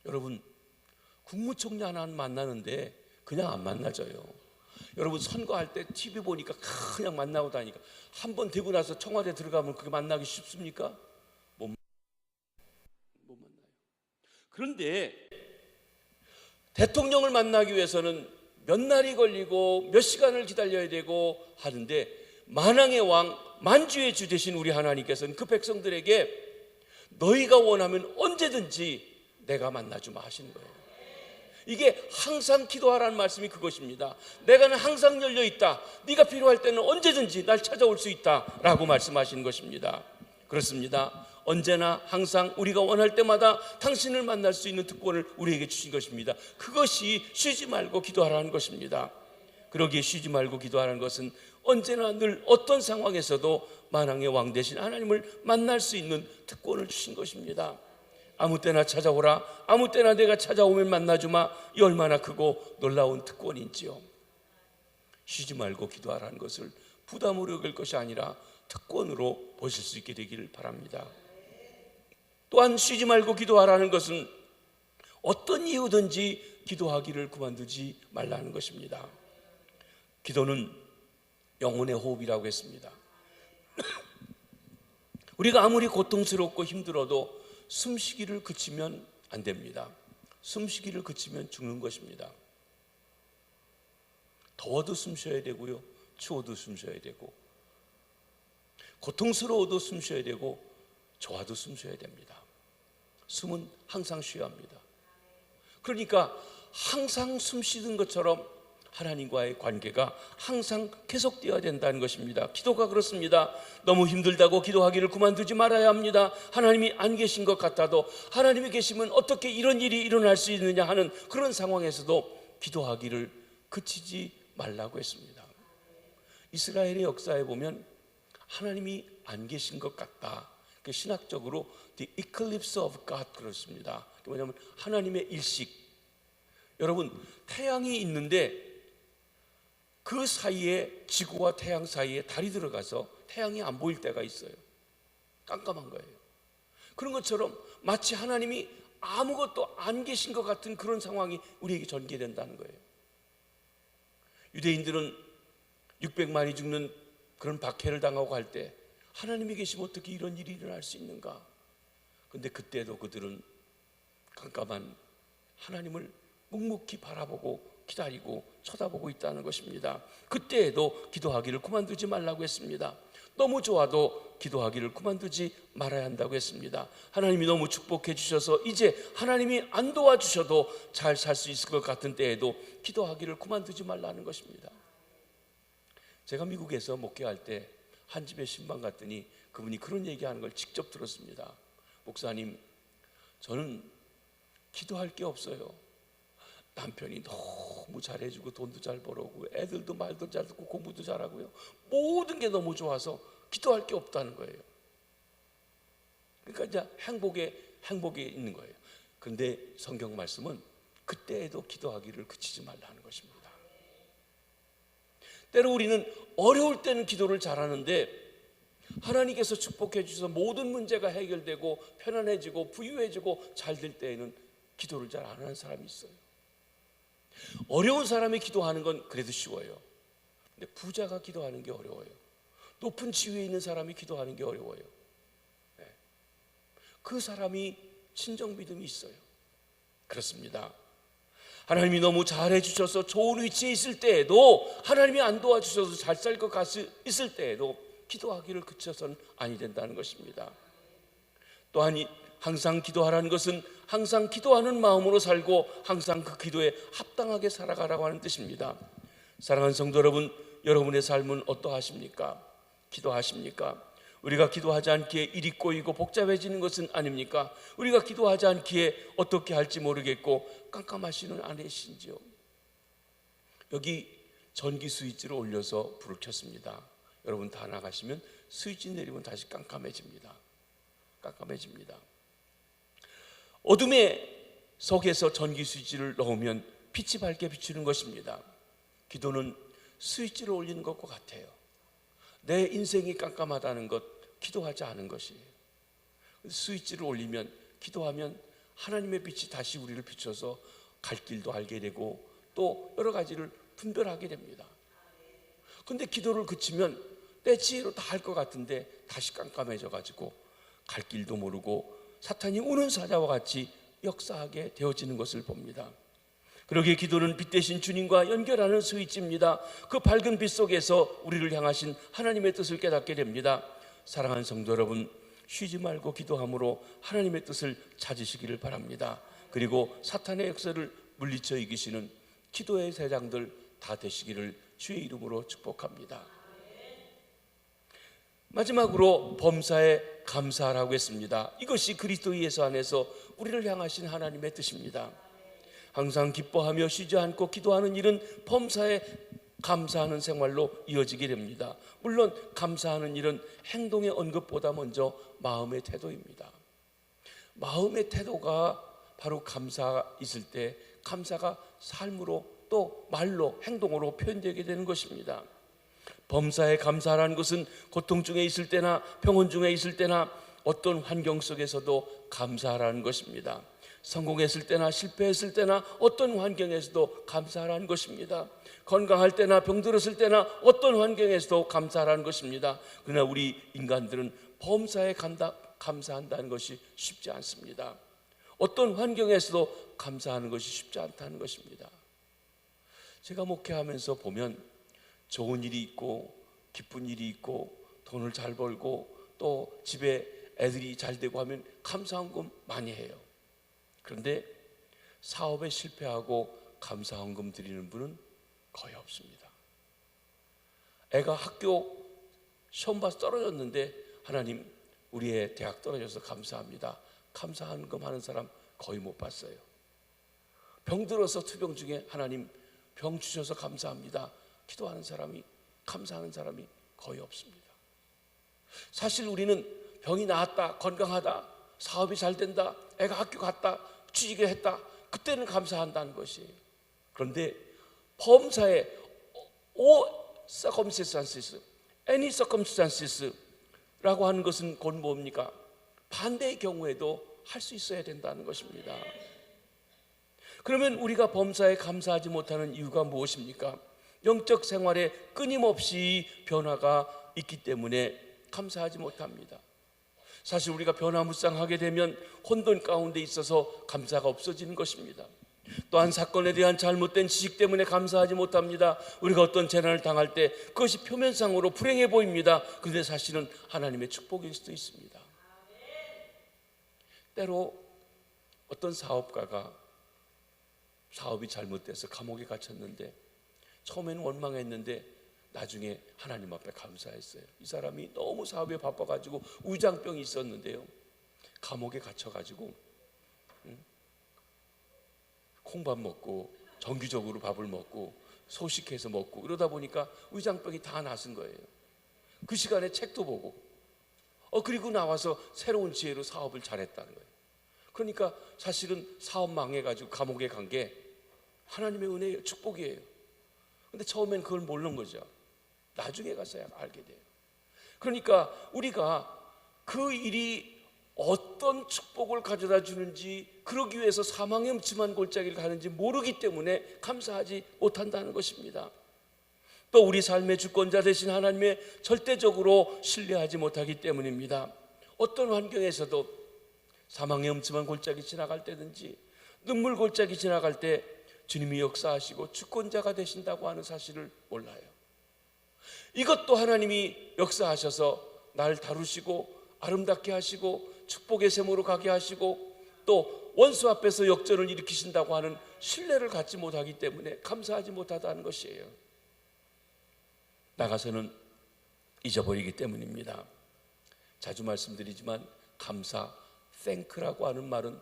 여러분, 국무총리 하나 만나는데 그냥 안 만나져요. 여러분, 선거할 때 TV 보니까 그냥 만나고 다니까 한 번 되고 나서 청와대 들어가면 그게 만나기 쉽습니까? 못 만나요. 그런데 대통령을 만나기 위해서는 몇 날이 걸리고 몇 시간을 기다려야 되고 하는데 만왕의 왕 만주의 주 되신 우리 하나님께서는 그 백성들에게 너희가 원하면 언제든지 내가 만나주마 하시는 거예요. 이게 항상 기도하라는 말씀이 그것입니다. 내가는 항상 열려있다. 네가 필요할 때는 언제든지 날 찾아올 수 있다라고 말씀하시는 것입니다. 그렇습니다. 언제나 항상 우리가 원할 때마다 당신을 만날 수 있는 특권을 우리에게 주신 것입니다. 그것이 쉬지 말고 기도하라는 것입니다. 그러기에 쉬지 말고 기도하라는 것은 언제나 늘 어떤 상황에서도 만왕의 왕 되신 하나님을 만날 수 있는 특권을 주신 것입니다. 아무 때나 찾아오라. 아무 때나 내가 찾아오면 만나주마. 이 얼마나 크고 놀라운 특권인지요. 쉬지 말고 기도하라는 것을 부담으로 여길 것이 아니라 특권으로 보실 수 있게 되기를 바랍니다. 또한 쉬지 말고 기도하라는 것은 어떤 이유든지 기도하기를 그만두지 말라는 것입니다. 기도는 영혼의 호흡이라고 했습니다. 우리가 아무리 고통스럽고 힘들어도 숨쉬기를 그치면 안 됩니다. 숨쉬기를 그치면 죽는 것입니다. 더워도 숨 쉬어야 되고요, 추워도 숨 쉬어야 되고, 고통스러워도 숨 쉬어야 되고, 좋아도 숨 쉬어야 됩니다. 숨은 항상 쉬어야 합니다. 그러니까 항상 숨 쉬는 것처럼 하나님과의 관계가 항상 계속되어야 된다는 것입니다. 기도가 그렇습니다. 너무 힘들다고 기도하기를 그만두지 말아야 합니다. 하나님이 안 계신 것 같아도 하나님이 계시면 어떻게 이런 일이 일어날 수 있느냐 하는 그런 상황에서도 기도하기를 그치지 말라고 했습니다. 이스라엘의 역사에 보면 하나님이 안 계신 것 같다, 신학적으로 The Eclipse of God 그렇습니다. 뭐냐면 하나님의 일식. 여러분, 태양이 있는데 그 사이에, 지구와 태양 사이에 달이 들어가서 태양이 안 보일 때가 있어요. 깜깜한 거예요. 그런 것처럼 마치 하나님이 아무것도 안 계신 것 같은 그런 상황이 우리에게 전개된다는 거예요. 유대인들은 600만이 죽는 그런 박해를 당하고 할 때 하나님이 계시면 어떻게 이런 일이 일어날 수 있는가? 근데 그때도 그들은 깜깜한 하나님을 묵묵히 바라보고 기다리고 쳐다보고 있다는 것입니다. 그때에도 기도하기를 그만두지 말라고 했습니다. 너무 좋아도 기도하기를 그만두지 말아야 한다고 했습니다. 하나님이 너무 축복해 주셔서 이제 하나님이 안 도와주셔도 잘 살 수 있을 것 같은 때에도 기도하기를 그만두지 말라는 것입니다. 제가 미국에서 목회할 때 한 집에 신방 갔더니 그분이 그런 얘기하는 걸 직접 들었습니다. 목사님, 저는 기도할 게 없어요. 남편이 너무 잘해주고 돈도 잘 벌어오고 애들도 말도 잘 듣고 공부도 잘하고요, 모든 게 너무 좋아서 기도할 게 없다는 거예요. 그러니까 이제 행복에 있는 거예요. 그런데 성경 말씀은 그때에도 기도하기를 그치지 말라는 것입니다. 때로 우리는 어려울 때는 기도를 잘하는데 하나님께서 축복해 주셔서 모든 문제가 해결되고 편안해지고 부유해지고 잘 될 때에는 기도를 잘 안 하는 사람이 있어요. 어려운 사람이 기도하는 건 그래도 쉬워요. 근데 부자가 기도하는 게 어려워요. 높은 지위에 있는 사람이 기도하는 게 어려워요. 그 사람이 친정 믿음이 있어요. 그렇습니다. 하나님이 너무 잘해 주셔서 좋은 위치에 있을 때에도, 하나님이 안 도와주셔서 잘 살 것 있을 때에도 기도하기를 그쳐서는 아니 된다는 것입니다. 또한 항상 기도하라는 것은 항상 기도하는 마음으로 살고 항상 그 기도에 합당하게 살아가라고 하는 뜻입니다. 사랑하는 성도 여러분, 여러분의 삶은 어떠하십니까? 기도하십니까? 우리가 기도하지 않기에 일이 꼬이고 복잡해지는 것은 아닙니까? 우리가 기도하지 않기에 어떻게 할지 모르겠고 깜깜하시는 아내신지요? 여기 전기 스위치를 올려서 불을 켰습니다. 여러분 다 나가시면 스위치 내리면 다시 깜깜해집니다. 어둠의 속에서 전기 스위치를 넣으면 빛이 밝게 비추는 것입니다. 기도는 스위치를 올리는 것과 같아요. 내 인생이 깜깜하다는 것, 기도하지 않은 것이에요. 스위치를 올리면, 기도하면 하나님의 빛이 다시 우리를 비춰서 갈 길도 알게 되고 또 여러 가지를 분별하게 됩니다. 그런데 기도를 그치면 내 지혜로 다 할 것 같은데 다시 깜깜해져 가지고 갈 길도 모르고 사탄이 우는 사자와 같이 역사하게 되어지는 것을 봅니다. 그러기에 기도는 빛 대신 주님과 연결하는 스위치입니다. 그 밝은 빛 속에서 우리를 향하신 하나님의 뜻을 깨닫게 됩니다. 사랑하는 성도 여러분, 쉬지 말고 기도함으로 하나님의 뜻을 찾으시기를 바랍니다. 그리고 사탄의 역사를 물리쳐 이기시는 기도의 대장들 다 되시기를 주의 이름으로 축복합니다. 마지막으로 범사에 감사하라고 했습니다. 이것이 그리스도 예수 안에서 우리를 향하신 하나님의 뜻입니다. 항상 기뻐하며 쉬지 않고 기도하는 일은 범사에 감사하는 생활로 이어지게 됩니다. 물론 감사하는 일은 행동의 언급보다 먼저 마음의 태도입니다. 마음의 태도가 바로 감사 있을 때 감사가 삶으로 또 말로 행동으로 표현되게 되는 것입니다. 범사에 감사하라는 것은 고통 중에 있을 때나 평온 중에 있을 때나 어떤 환경 속에서도 감사하라는 것입니다. 성공했을 때나 실패했을 때나 어떤 환경에서도 감사하라는 것입니다. 건강할 때나 병들었을 때나 어떤 환경에서도 감사하라는 것입니다. 그러나 우리 인간들은 범사에 감사한다는 것이 쉽지 않습니다. 어떤 환경에서도 감사하는 것이 쉽지 않다는 것입니다. 제가 목회하면서 보면 좋은 일이 있고 기쁜 일이 있고 돈을 잘 벌고 또 집에 애들이 잘 되고 하면 감사헌금 많이 해요. 그런데 사업에 실패하고 감사헌금 드리는 분은 거의 없습니다. 애가 학교 시험 봐서 떨어졌는데 하나님 우리 애 대학 떨어져서 감사합니다. 감사헌금 하는 사람 거의 못 봤어요. 병들어서 투병 중에 하나님 병 주셔서 감사합니다. 기도하는 사람이, 감사하는 사람이 거의 없습니다. 사실 우리는 병이 나았다, 건강하다, 사업이 잘 된다, 애가 학교 갔다, 취직을 했다, 그때는 감사한다는 것이에요. 그런데 범사에 all circumstances, any circumstances 라고 하는 것은 곧 뭡니까? 반대의 경우에도 할 수 있어야 된다는 것입니다. 그러면 우리가 범사에 감사하지 못하는 이유가 무엇입니까? 영적 생활에 끊임없이 변화가 있기 때문에 감사하지 못합니다. 사실 우리가 변화무쌍하게 되면 혼돈 가운데 있어서 감사가 없어지는 것입니다. 또한 사건에 대한 잘못된 지식 때문에 감사하지 못합니다. 우리가 어떤 재난을 당할 때 그것이 표면상으로 불행해 보입니다. 그런데 사실은 하나님의 축복일 수도 있습니다. 때로 어떤 사업가가 사업이 잘못돼서 감옥에 갇혔는데 처음에는 원망했는데 나중에 하나님 앞에 감사했어요. 이 사람이 너무 사업에 바빠가지고 우장병이 있었는데요, 감옥에 갇혀가지고 콩밥 먹고 정기적으로 밥을 먹고 소식해서 먹고 이러다 보니까 위장병이 다 나은 거예요. 그 시간에 책도 보고 그리고 나와서 새로운 지혜로 사업을 잘했다는 거예요. 그러니까 사실은 사업 망해가지고 감옥에 간 게 하나님의 은혜예요, 축복이에요. 근데 처음엔 그걸 모르는 거죠. 나중에 가서야 알게 돼요. 그러니까 우리가 그 일이 어떤 축복을 가져다 주는지, 그러기 위해서 사망의 음침한 골짜기를 가는지 모르기 때문에 감사하지 못한다는 것입니다. 또 우리 삶의 주권자 되신 하나님의 절대적으로 신뢰하지 못하기 때문입니다. 어떤 환경에서도 사망의 음침한 골짜기 지나갈 때든지 눈물 골짜기 지나갈 때 주님이 역사하시고 주권자가 되신다고 하는 사실을 몰라요. 이것도 하나님이 역사하셔서 날 다루시고 아름답게 하시고 축복의 샘으로 가게 하시고 또 원수 앞에서 역전을 일으키신다고 하는 신뢰를 갖지 못하기 때문에 감사하지 못하다는 것이에요. 나가서는 잊어버리기 때문입니다. 자주 말씀드리지만 감사, thank라고 하는 말은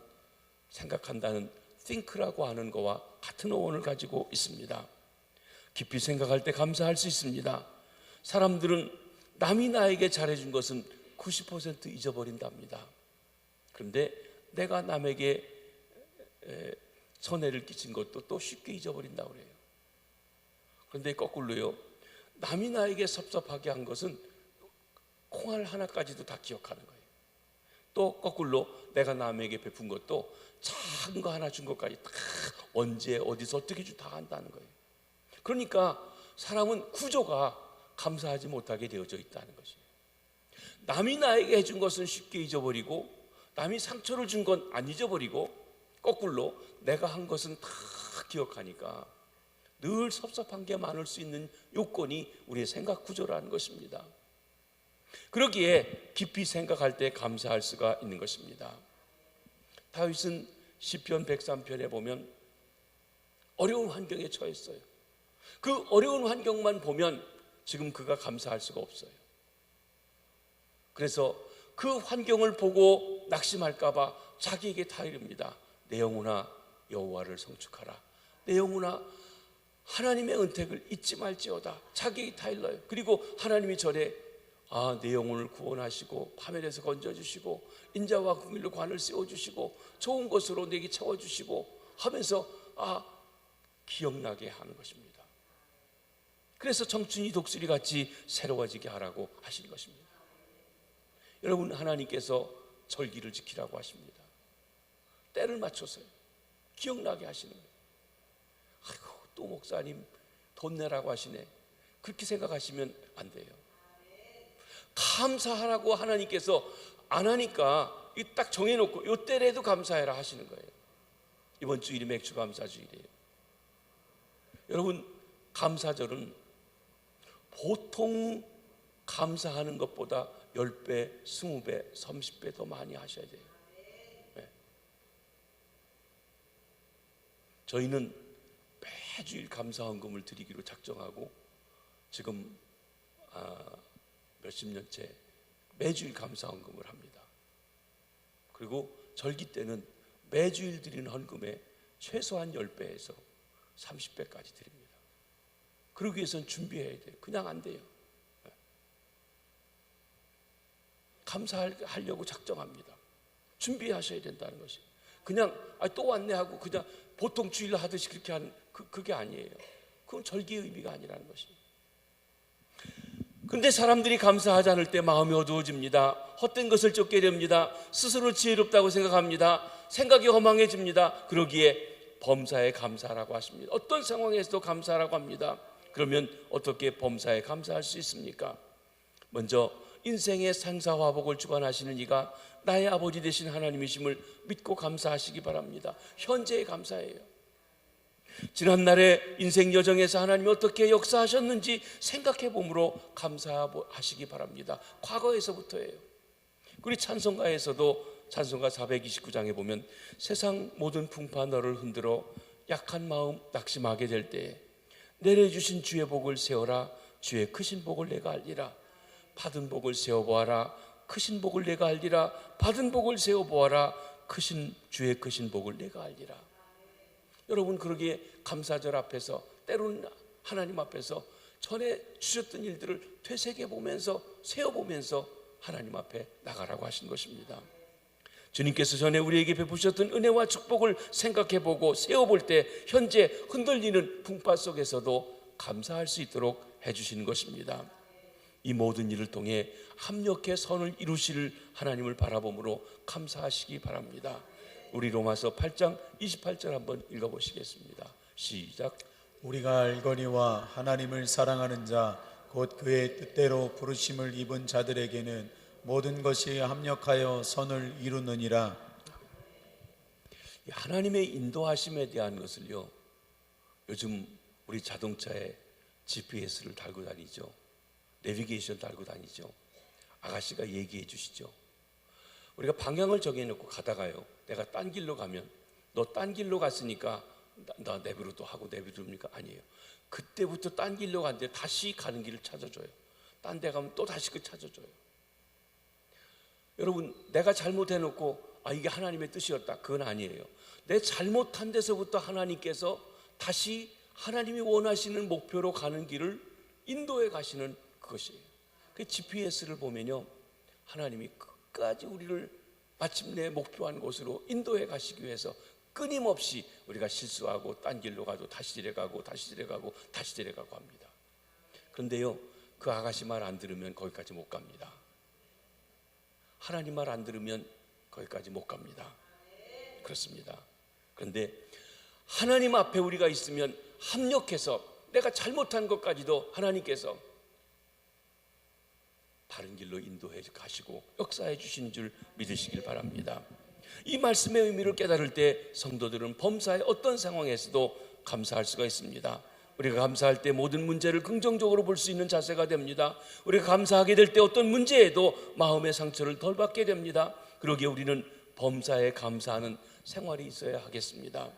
생각한다는 think라고 하는 거와 같은 어원을 가지고 있습니다. 깊이 생각할 때 감사할 수 있습니다. 사람들은 남이 나에게 잘해준 것은 90% 잊어버린답니다. 그런데 내가 남에게 손해를 끼친 것도 또 쉽게 잊어버린다고 그래요. 그런데 거꾸로요, 남이 나에게 섭섭하게 한 것은 콩알 하나까지도 다 기억하는 거예요. 또 거꾸로 내가 남에게 베푼 것도 작은 거 하나 준 것까지 다 언제 어디서 어떻게 다 한다는 거예요. 그러니까 사람은 구조가 감사하지 못하게 되어져 있다는 것이에요. 남이 나에게 해준 것은 쉽게 잊어버리고 남이 상처를 준 건 안 잊어버리고 거꾸로 내가 한 것은 다 기억하니까 늘 섭섭한 게 많을 수 있는 요건이 우리의 생각 구조라는 것입니다. 그러기에 깊이 생각할 때 감사할 수가 있는 것입니다. 다윗은 시편 103편에 보면 어려운 환경에 처했어요. 그 어려운 환경만 보면 지금 그가 감사할 수가 없어요. 그래서 그 환경을 보고 낙심할까 봐 자기에게 다 이릅니다. 내 영혼아 여호와를 성축하라. 내 영혼아 하나님의 은택을 잊지 말지어다. 자기에게 다 일러요. 그리고 하나님이 절에 내 영혼을 구원하시고 파멸에서 건져주시고 인자와 긍휼로 관을 씌워주시고 좋은 것으로 내게 채워주시고 하면서 기억나게 하는 것입니다. 그래서 청춘이 독수리같이 새로워지게 하라고 하신 것입니다. 여러분, 하나님께서 절기를 지키라고 하십니다. 때를 맞춰서요. 기억나게 하시는 거예요. 아이고, 또 목사님 돈 내라고 하시네. 그렇게 생각하시면 안 돼요. 감사하라고 하나님께서 안 하니까 딱 정해놓고 요 때라도 감사해라 하시는 거예요. 이번 주일이 맥주 감사주일이에요. 여러분, 감사절은 보통 감사하는 것보다 10배, 20배, 30배 더 많이 하셔야 돼요. 네. 저희는 매주일 감사헌금을 드리기로 작정하고 지금 몇십 년째 매주일 감사헌금을 합니다. 그리고 절기 때는 매주일 드리는 헌금의 최소한 10배에서 30배까지 드립니다. 그러기 위해서는 준비해야 돼요. 그냥 안 돼요. 감사하려고 작정합니다. 준비하셔야 된다는 것이. 그냥 또 왔네 하고 그냥 보통 주일 하듯이 그렇게 하는 그게 아니에요. 그건 절기의 의미가 아니라는 것입니다. 그런데 사람들이 감사하지 않을 때 마음이 어두워집니다. 헛된 것을 쫓게 됩니다. 스스로 지혜롭다고 생각합니다. 생각이 허망해집니다. 그러기에 범사에 감사하라고 하십니다. 어떤 상황에서도 감사하라고 합니다. 그러면 어떻게 범사에 감사할 수 있습니까? 먼저 인생의 생사화복을 주관하시는 이가 나의 아버지 되신 하나님이심을 믿고 감사하시기 바랍니다. 현재의 감사예요. 지난날의 인생 여정에서 하나님이 어떻게 역사하셨는지 생각해 봄으로 감사하시기 바랍니다. 과거에서부터예요. 우리 찬송가에서도 찬송가 429장에 보면 세상 모든 풍파 너를 흔들어 약한 마음 낙심하게 될 때에 내려주신 주의 복을 세워라. 주의 크신 복을 내가 알리라. 받은 복을 세워보아라. 크신 복을 내가 알리라. 받은 복을 세워보아라. 주의 크신 복을 내가 알리라. 여러분, 그러기에 감사절 앞에서 때로는 하나님 앞에서 전에 주셨던 일들을 되새겨보면서 세어보면서 하나님 앞에 나가라고 하신 것입니다. 주님께서 전에 우리에게 베푸셨던 은혜와 축복을 생각해보고 세어볼 때 현재 흔들리는 풍파 속에서도 감사할 수 있도록 해주시는 것입니다. 이 모든 일을 통해 합력해 선을 이루실 하나님을 바라봄으로 감사하시기 바랍니다. 우리 로마서 8장 28절 한번 읽어보시겠습니다. 시작. 우리가 알거니와 하나님을 사랑하는 자 곧 그의 뜻대로 부르심을 입은 자들에게는 모든 것이 합력하여 선을 이루느니라. 하나님의 인도하심에 대한 것을요, 요즘 우리 자동차에 GPS를 달고 다니죠. 내비게이션 달고 다니죠. 아가씨가 얘기해 주시죠. 우리가 방향을 정해놓고 가다가요, 내가 딴 길로 가면 너 딴 길로 갔으니까 나 내비로도 하고 내비로입니까? 아니에요. 그때부터 딴 길로 갔는데 다시 가는 길을 찾아줘요. 딴 데 가면 또 다시 찾아줘요. 여러분, 내가 잘못해놓고 이게 하나님의 뜻이었다, 그건 아니에요. 내 잘못한 데서부터 하나님께서 다시 하나님이 원하시는 목표로 가는 길을 인도해 가시는 그것이에요. 그 GPS를 보면요, 하나님이 끝까지 우리를 마침내 목표한 곳으로 인도해 가시기 위해서 끊임없이 우리가 실수하고 딴 길로 가도 다시 지레가고 다시 지레가고 다시 지레가고 합니다. 그런데요, 그 아가씨 말 안 들으면 거기까지 못 갑니다. 하나님 말 안 들으면 거기까지 못 갑니다. 그렇습니다. 그런데 하나님 앞에 우리가 있으면 합력해서 내가 잘못한 것까지도 하나님께서 바른 길로 인도해 가시고 역사해 주시는 줄 믿으시길 바랍니다. 이 말씀의 의미를 깨달을 때 성도들은 범사의 어떤 상황에서도 감사할 수가 있습니다. 우리가 감사할 때 모든 문제를 긍정적으로 볼 수 있는 자세가 됩니다. 우리가 감사하게 될 때 어떤 문제에도 마음의 상처를 덜 받게 됩니다. 그러기에 우리는 범사에 감사하는 생활이 있어야 하겠습니다.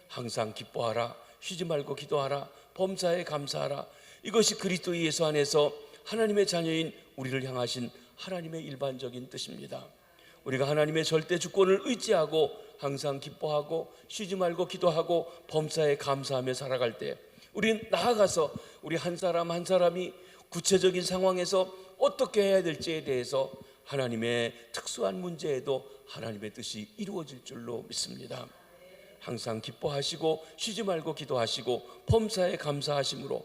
항상 기뻐하라, 쉬지 말고 기도하라, 범사에 감사하라. 이것이 그리스도 예수 안에서 하나님의 자녀인 우리를 향하신 하나님의 일반적인 뜻입니다. 우리가 하나님의 절대 주권을 의지하고 항상 기뻐하고 쉬지 말고 기도하고 범사에 감사하며 살아갈 때 우리는 나아가서 우리 한 사람 한 사람이 구체적인 상황에서 어떻게 해야 될지에 대해서 하나님의 특수한 문제에도 하나님의 뜻이 이루어질 줄로 믿습니다. 항상 기뻐하시고 쉬지 말고 기도하시고 범사에 감사하심으로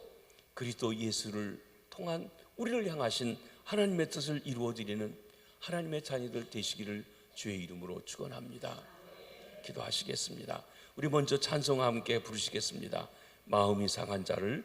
그리스도 예수를 통한 우리를 향하신 하나님의 뜻을 이루어드리는 하나님의 자녀들 되시기를 주의 이름으로 축원합니다. 기도하시겠습니다. 우리 먼저 찬송 함께 부르시겠습니다. 마음이 상한 자를